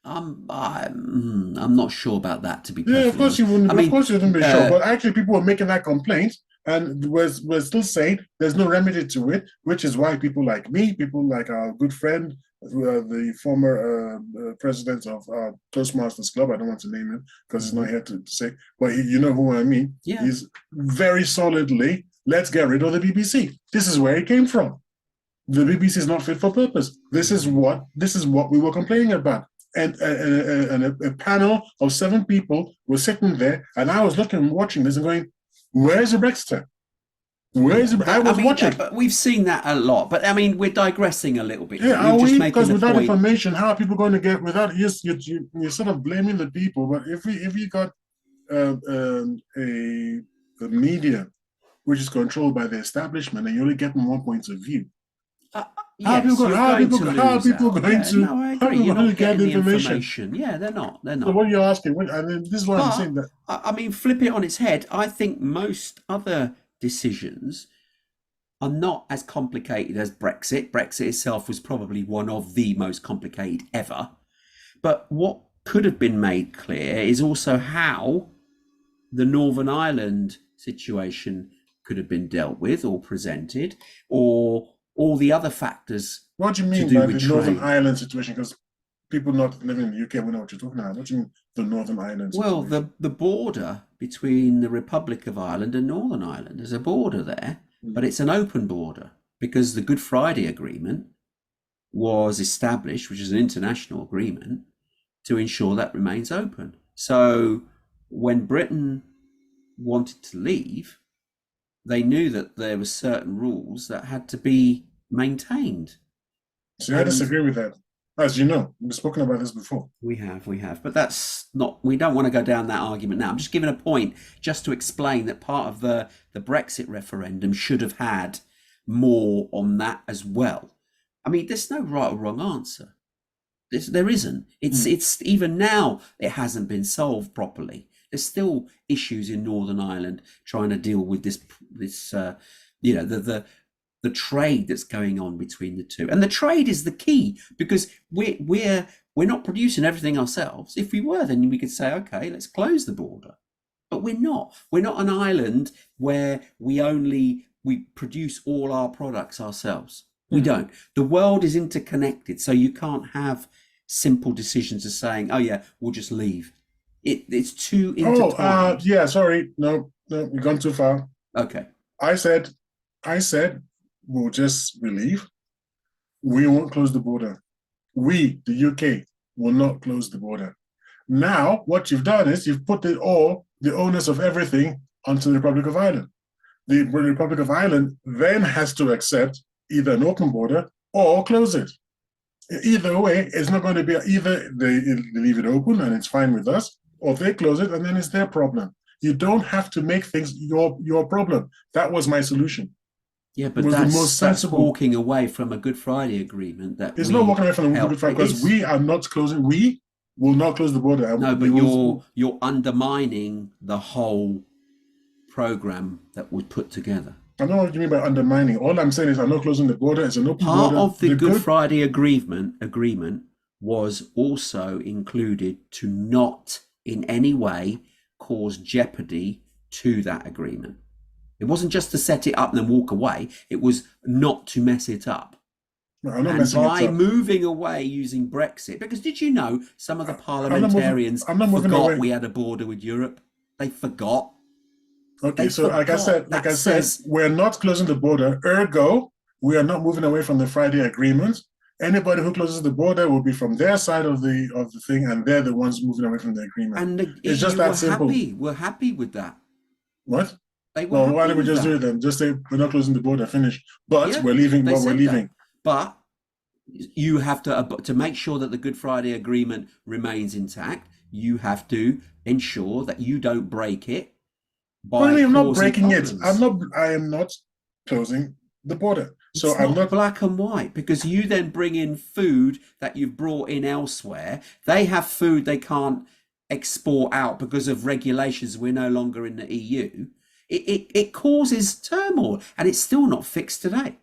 C: I'm not sure about that, to be perfectly
D: honest. Of course you wouldn't. Of course you wouldn't be sure. But actually, people were making that complaint, and we're still saying there's no remedy to it, which is why people like me, people like our good friend, the former president of Toastmasters Club, I don't want to name him because he's not here to say, but you know who I mean.
C: Yeah.
D: He's very solidly, let's get rid of the BBC. This is where it came from. The BBC is not fit for purpose. This is what we were complaining about. And a panel of 7 people were sitting there, and I was watching this and going, where's the Brexiter? Where is it? I was watching.
C: But we've seen that a lot. But I mean, we're digressing a little bit.
D: Yeah, are we? Because without information, how are people going to get? Without you're sort of blaming the people. But if we got a media which is controlled by the establishment, and you only get one point of view, how are people going to get the information?
C: Yeah, they're not.
D: So what are you asking? And this is what I'm saying. That
C: I mean, flip it on its head. I think most other decisions are not as complicated as Brexit. Brexit itself was probably one of the most complicated ever. But what could have been made clear is also how the Northern Ireland situation could have been dealt with or presented, or all the other factors.
D: What do you mean by the Northern Ireland situation? Because people not living in the UK will know what you're talking about. What do you mean the Northern Ireland situation?
C: Well, the border between the Republic of Ireland and Northern Ireland, there's a border there, but it's an open border because the Good Friday Agreement was established, which is an international agreement, to ensure that remains open. So when Britain wanted to leave, they knew that there were certain rules that had to be maintained.
D: So I disagree with that. As you know, we've spoken about this before.
C: We have, but that's not, we don't want to go down that argument now. I'm just giving a point just to explain that part of the Brexit referendum should have had more on that as well. I mean, there's no right or wrong answer. There isn't. It's even now, it hasn't been solved properly. There's still issues in Northern Ireland trying to deal with this the trade that's going on between the two, and the trade is the key, because we're not producing everything ourselves. If we were, then we could say, okay, let's close the border, but we're not an island where we produce all our products ourselves. We don't. The world is interconnected, so you can't have simple decisions of saying, oh yeah, we'll just leave. It's too intertwined.
D: Sorry, no, you've gone too far.
C: Okay.
D: I said we'll just leave. We won't close the border. We, the UK, will not close the border. Now, what you've done is you've put the onus of everything onto the Republic of Ireland. The Republic of Ireland then has to accept either an open border or close it. Either way, it's not going to be either they leave it open and it's fine with us, or they close it and then it's their problem. You don't have to make things your problem. That was my solution.
C: Yeah, but that's walking away from a Good Friday agreement.
D: It's not walking away from a Good Friday, because we are not closing. We, We'll not close the border.
C: No, but you're undermining the whole program that was put together.
D: I don't know what you mean by undermining. All I'm saying is I'm not closing the border. It's an open
C: Part
D: border.
C: of the Good Friday agreement was also included to not in any way cause jeopardy to that agreement. It wasn't just to set it up and then walk away. It was not to mess it up.
D: No, I'm not
C: and
D: messing
C: by
D: it up.
C: moving away using Brexit, because did you know some of the parliamentarians forgot we had a border with Europe? They forgot.
D: Okay, so like I said, we're not closing the border. Ergo, we are not moving away from the Friday agreement. Anybody who closes the border will be from their side of the thing, and they're the ones moving away from the agreement.
C: And
D: it's just that simple.
C: We're happy with that.
D: What?
C: They were well,
D: why don't we just do it then? Just say we're not closing the border, finish. But we're leaving. But we're leaving.
C: But you have to make sure that the Good Friday Agreement remains intact. You have to ensure that you don't break it.
D: I'm not breaking it. I am not closing the border. So
C: I'm not black and white, because you then bring in food that you've brought in elsewhere. They have food they can't export out because of regulations. We're no longer in the EU. It causes turmoil, and it's still not fixed today.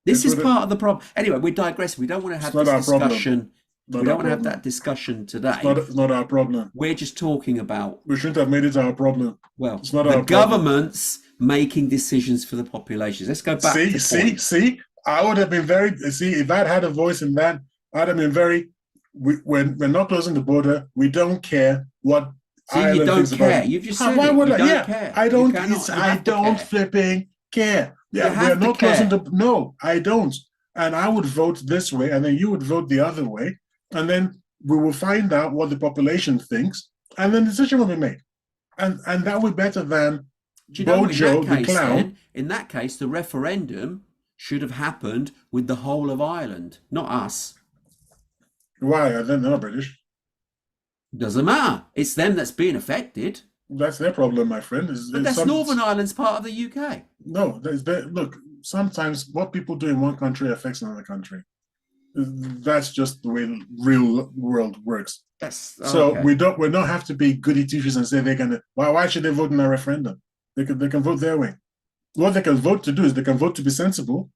C: This is part of the problem. Anyway, we're digressing. We don't want to have this discussion. We don't want to have that discussion today.
D: It's not our problem.
C: We're just talking about...
D: We shouldn't have made it our problem.
C: Well,
D: it's not our problem.
C: The government's making decisions for the populations. Let's go back to the point.
D: See? I would have been very... See, if I'd had a voice in that, I'd have been very... We're not closing the border. We don't care what...
C: See, you don't care. You've just said
D: why would
C: I?
D: Yeah,
C: care.
D: I don't. I don't flipping care. Yeah, we're not closing the. No, I don't. And I would vote this way, and then you would vote the other way, and then we will find out what the population thinks, and then the decision will be made, and that would be better than Bojo the clown.
C: Then, in that case, the referendum should have happened with the whole of Ireland, not us.
D: Why? They're not British.
C: Doesn't matter. It's them that's being affected.
D: That's their problem, my friend.
C: But that's Northern Ireland's part of the UK.
D: No, look, sometimes what people do in one country affects another country. That's just the way real world works. We don't have to be goody two-shoes and say they're gonna. Why should they vote in a referendum? They can vote their way. What they can vote to do is they can vote to be sensible,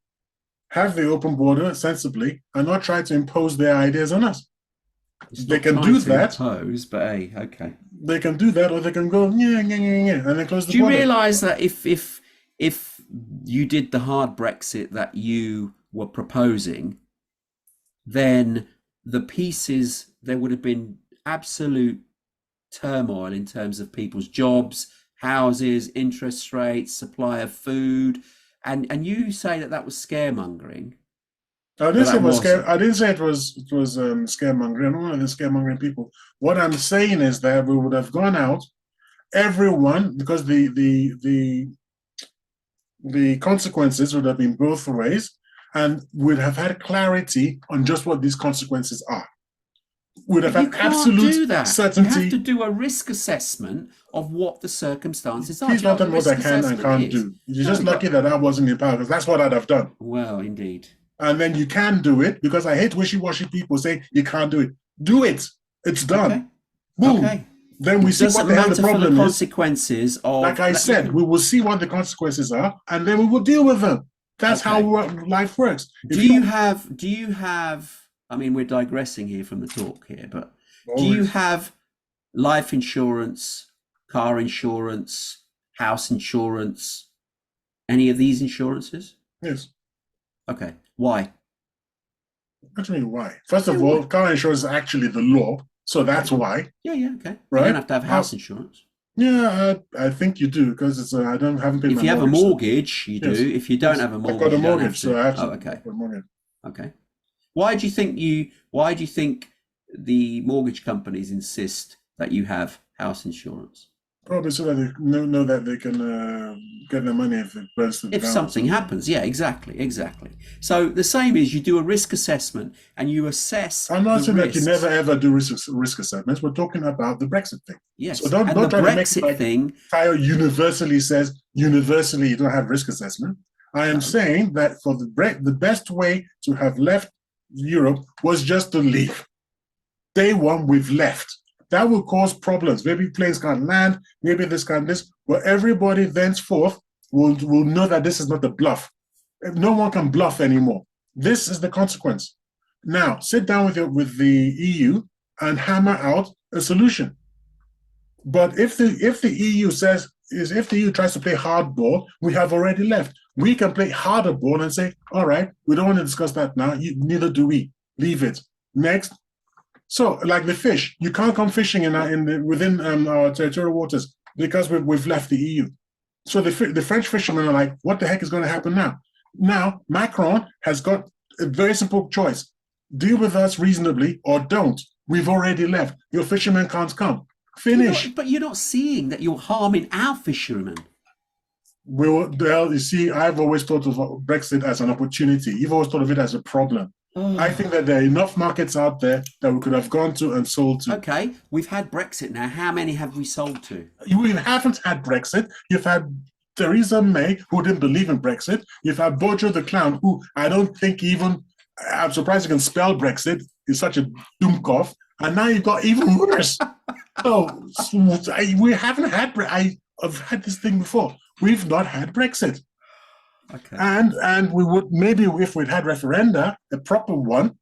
D: have the open border sensibly, and not try to impose their ideas on us. They can do that.
C: Impose, but hey, okay.
D: They can do that, or they can go and then close the border.
C: Do you realise that if you did the hard Brexit that you were proposing, then there would have been absolute turmoil in terms of people's jobs, houses, interest rates, supply of food, and you say that was scaremongering.
D: I didn't say it was scaremongering. I'm not one of the scaremongering people. What I'm saying is that we would have gone out, everyone, because the consequences would have been both ways, and we'd have had clarity on just what these consequences are. We'd have had absolute certainty.
C: You have to do a risk assessment of what the circumstances are.
D: Please not tell me what I can and can't do. You're just lucky that I wasn't in power, because that's what I'd have done.
C: Well, indeed.
D: And then you can do it, because I hate wishy-washy people saying you can't do it. Do it. It's done.
C: Okay.
D: Boom.
C: Okay.
D: Then we see what the hell the problem is.
C: Consequences of,
D: like I said, we will see what the consequences are, and then we will deal with them. That's how life works.
C: Do you have? I mean, we're digressing here from the talk here, but do you have life insurance, car insurance, house insurance, any of these insurances?
D: Yes.
C: Okay. Why?
D: What do you mean why? First of all, car insurance is actually the law, so that's why.
C: Yeah, okay.
D: Right?
C: You don't have to have house insurance.
D: Yeah, I think you do, because it's haven't paid my mortgage.
C: If you have a mortgage, you do. If you don't have a mortgage,
D: I've got a mortgage, so I have to.
C: Oh, okay.
D: A mortgage.
C: Okay. Why do you think the mortgage companies insist that you have house insurance?
D: Probably so that they know that they can get their money if it burns to the ground.
C: If something happens, yeah, exactly. So the same is you do a risk assessment and you assess.
D: I'm not saying that you never ever do risk assessments. We're talking about the Brexit thing.
C: Yes,
D: so don't try to make it like
C: thing.
D: Tayo universally says universally you don't have risk assessment. I am saying that for the best way to have left Europe was just to leave. day one, we've left. That will cause problems. Maybe planes can't land, maybe this can't this, but everybody thenceforth will know that this is not a bluff. No one can bluff anymore. This is the consequence. Now, sit down with the EU and hammer out a solution. But if the EU says if the EU tries to play hardball, we have already left. We can play harder ball and say, all right, we don't want to discuss that now. Neither do we. Leave it. Next. So, like the fish, you can't come fishing within our territorial waters because we've left the EU. So the French fishermen are like, what the heck is going to happen now? Now, Macron has got a very simple choice. Deal with us reasonably or don't. We've already left. Your fishermen can't come. Finish.
C: But you're not seeing that you're harming our fishermen.
D: Well, you see, I've always thought of Brexit as an opportunity. You've always thought of it as a problem. I think that there are enough markets out there that we could have gone to and sold to.
C: Okay, we've had Brexit now. How many have we sold to?
D: You haven't had Brexit. You've had Theresa May, who didn't believe in Brexit. You've had Bojo the Clown, who I don't think even, I'm surprised he can spell Brexit. He's such a doomcough. And now you've got even worse. So we haven't had, I've had this thing before. We've not had Brexit.
C: Okay.
D: And we would, maybe if we'd had referenda, a proper one,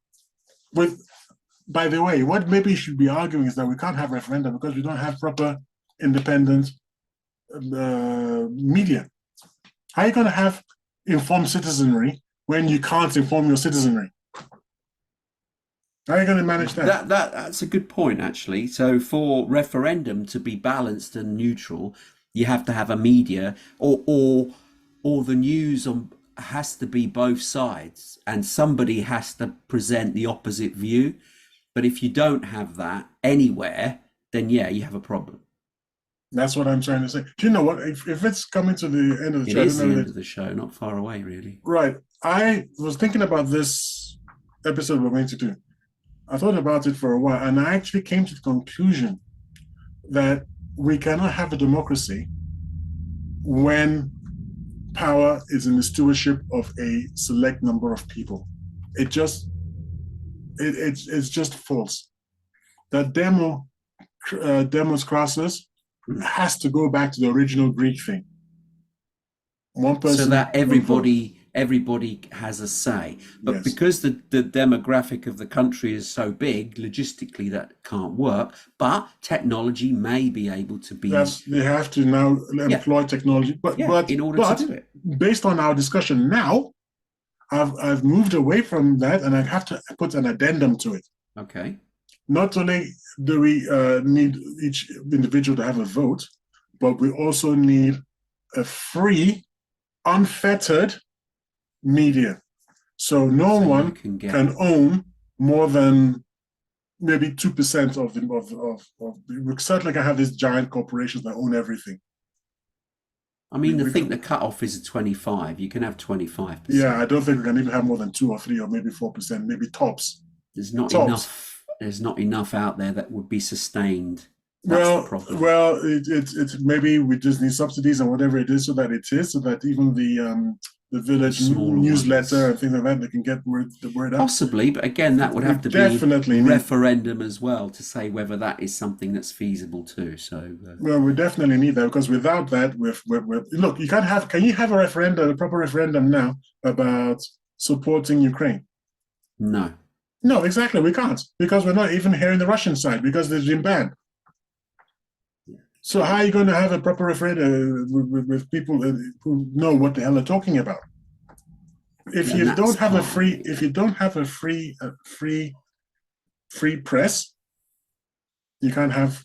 D: by the way, what maybe you should be arguing is that we can't have referenda because we don't have proper independent media. How are you going to have informed citizenry when you can't inform your citizenry? How are you going to manage that?
C: That's a good point, actually. So for referendum to be balanced and neutral, you have to have a media or the news has to be both sides, and somebody has to present the opposite view. But if you don't have that anywhere, then yeah, you have a problem.
D: That's what I'm trying to say. Do you know what? If it's coming to the end of the show,
C: it is the end of the show, not far away, really.
D: Right. I was thinking about this episode we're going to do. I thought about it for a while, and I actually came to the conclusion that we cannot have a democracy when power is in the stewardship of a select number of people. It's just false. That demos crassus has to go back to the original Greek thing. One person,
C: so that everybody has a say. But yes, because the demographic of the country is so big, logistically that can't work. But technology may be able to be.
D: Yes, they have to now employ technology. But
C: in order to do it,
D: based on our discussion now, I've moved away from that, and I have to put an addendum to it.
C: Okay.
D: Not only do we need each individual to have a vote, but we also need a free, unfettered media. So no one can own more than maybe 2% of we certainly can have these giant corporations that own everything.
C: I mean, I think the cutoff is 25. You can have 25%.
D: Yeah, I don't think we can even have more than 2 or 3 or maybe 4%, maybe tops.
C: There's not enough. There's not enough out there that would be sustained.
D: That's the problem. Well, it's maybe we just need subsidies and whatever it is, so that even the village newsletter and things like that, they can get the word out.
C: Possibly, but again, that would have to be referendum as well to say whether that is something that's feasible too. So,
D: well, we definitely need that, because without that, we're look. You can't have. Can you have a proper referendum now about supporting Ukraine?
C: No.
D: No, exactly. We can't, because we're not even hearing the Russian side because they've been banned. So how are you going to have a proper referendum with people who know what the hell they're talking about? If you don't have a free press, you can't have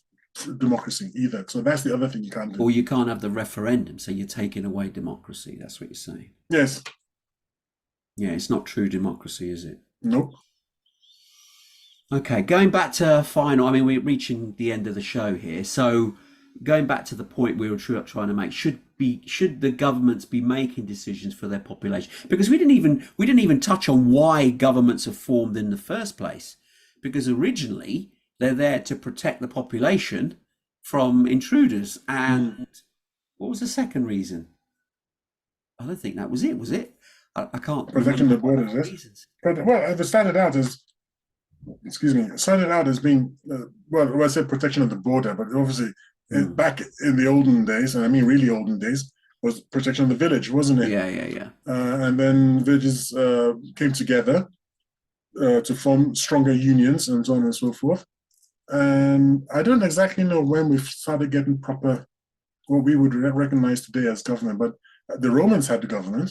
D: democracy either. So that's the other thing you can't do.
C: Or you can't have the referendum, so you're taking away democracy. That's what you're saying.
D: Yes.
C: Yeah, it's not true democracy, is it?
D: Nope.
C: Okay, going back to final. I mean, we're reaching the end of the show here, so. Going back to the point we were trying to make, should the governments be making decisions for their population? Because we didn't even touch on why governments are formed in the first place. Because originally they're there to protect the population from intruders. And what was the second reason? I don't think that was it. Was it? I can't.
D: Protecting the borders. Well, it started out as excuse me, it started out as being, well, I said protection of the border, but obviously back in the olden days, and I mean really olden days, was protection of the village, wasn't it?
C: Yeah.
D: And then villages came together to form stronger unions and so on and so forth. And I don't exactly know when we started getting proper, what we would recognize today as government, but the Romans had the government.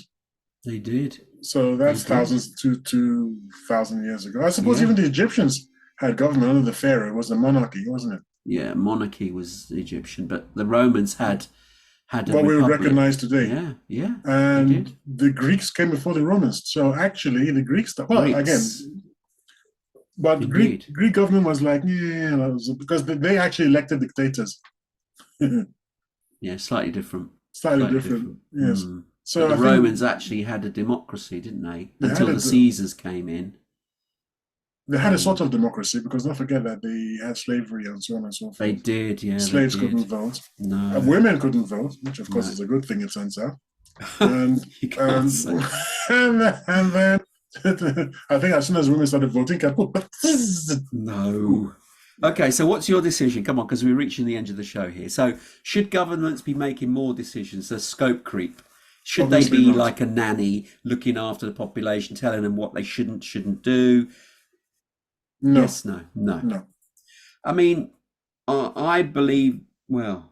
C: They did.
D: So that's thousands to 2,000 years ago. I suppose even the Egyptians had government under the pharaoh. It was a monarchy, wasn't it?
C: Yeah, monarchy was Egyptian, but the Romans had a
D: what we would
C: republic.
D: recognize today.
C: Yeah.
D: And the Greeks came before the Romans. So actually, the Greeks, but Greek government was like, because they actually elected dictators.
C: Yeah, slightly different.
D: Slightly different. Yes.
C: So but the Romans actually had a democracy, didn't they? Until the Caesars came in.
D: They had a sort of democracy, because don't forget that they had slavery and so on and so forth.
C: They did, yeah.
D: Slaves couldn't vote.
C: No.
D: Women couldn't vote, which of course is a good thing, it turns out. And,
C: you can't say.
D: and then I think as soon as women started voting,
C: no. Okay, so what's your decision? Come on, because we're reaching the end of the show here. So should governments be making more decisions? The scope creep. Should Obviously they be not. Like a nanny looking after the population, telling them what they shouldn't do?
D: No.
C: Yes, no. I mean, I believe, well,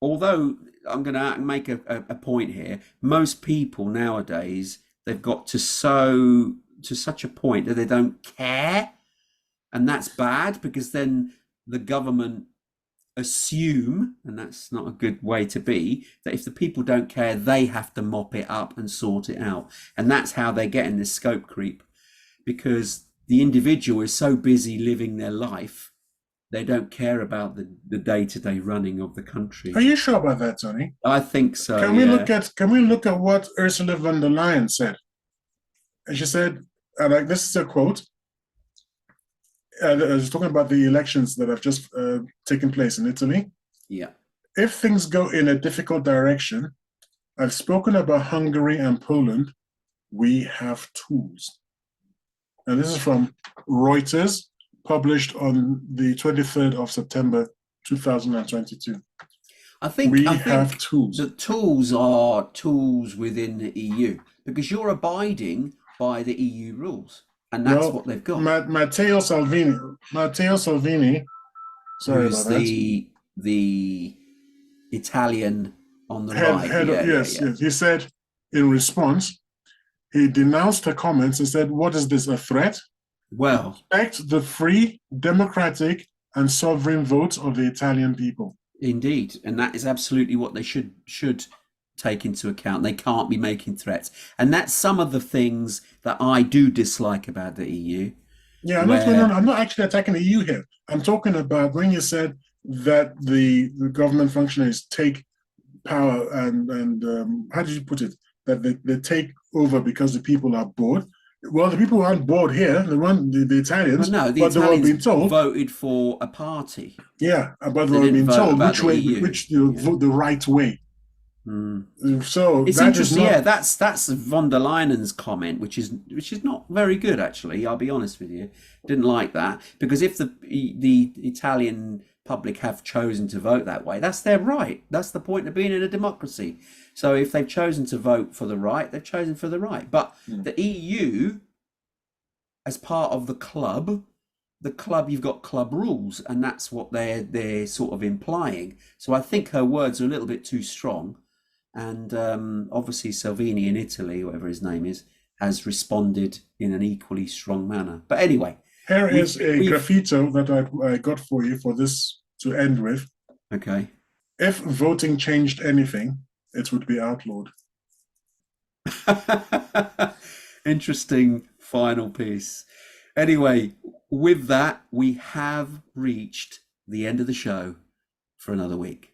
C: although I'm going to make a point here, most people nowadays, they've got to such a point that they don't care. And that's bad, because then the government assume, and that's not a good way to be, that if the people don't care, they have to mop it up and sort it out. And that's how they get in this scope creep, because the individual is so busy living their life, they don't care about the day-to-day running of the country.
D: Are you sure about that, Tony?
C: I think so.
D: Can we look at what Ursula von der Leyen said? And she said, this is a quote. I was talking about the elections that have just taken place in Italy.
C: Yeah.
D: If things go in a difficult direction, I've spoken about Hungary and Poland. We have tools. And this is from Reuters, published on the 23rd of September, 2022.
C: I think
D: we have tools.
C: The tools are tools within the EU, because you're abiding by the EU rules. And that's what they've got.
D: Matteo Salvini. Sorry
C: who's
D: about that.
C: The Italian on the right.
D: Yes. He said in response, he denounced her comments and said, "What is this, a threat?
C: Well,
D: respect the free, democratic, and sovereign votes of the Italian people."
C: Indeed, and that is absolutely what they should take into account. They can't be making threats, and that's some of the things that I do dislike about the EU.
D: Yeah, I'm not actually attacking the EU here. I'm talking about when you said that the government functionaries take power and how did you put it? That they take over because the people are bored. Well, the people aren't bored here. The Italians.
C: Well, no, the Italians
D: they were being told,
C: voted for a party.
D: Yeah, but they were being told the right way. So
C: it's interesting. That's von der Leyen's comment, which is not very good, actually. I'll be honest with you. Didn't like that, because if the Italian public have chosen to vote that way, that's their right. That's the point of being in a democracy. So if they've chosen to vote for the right, they've chosen for the right. But the EU, as part of the club, you've got club rules, and that's what they're sort of implying. So I think her words are a little bit too strong. And obviously Salvini in Italy, whatever his name is, has responded in an equally strong manner. But anyway,
D: here is a graffito that I got for you for this to end with.
C: Okay.
D: If voting changed anything, it would be outlawed.
C: Interesting final piece. Anyway, with that, we have reached the end of the show for another week.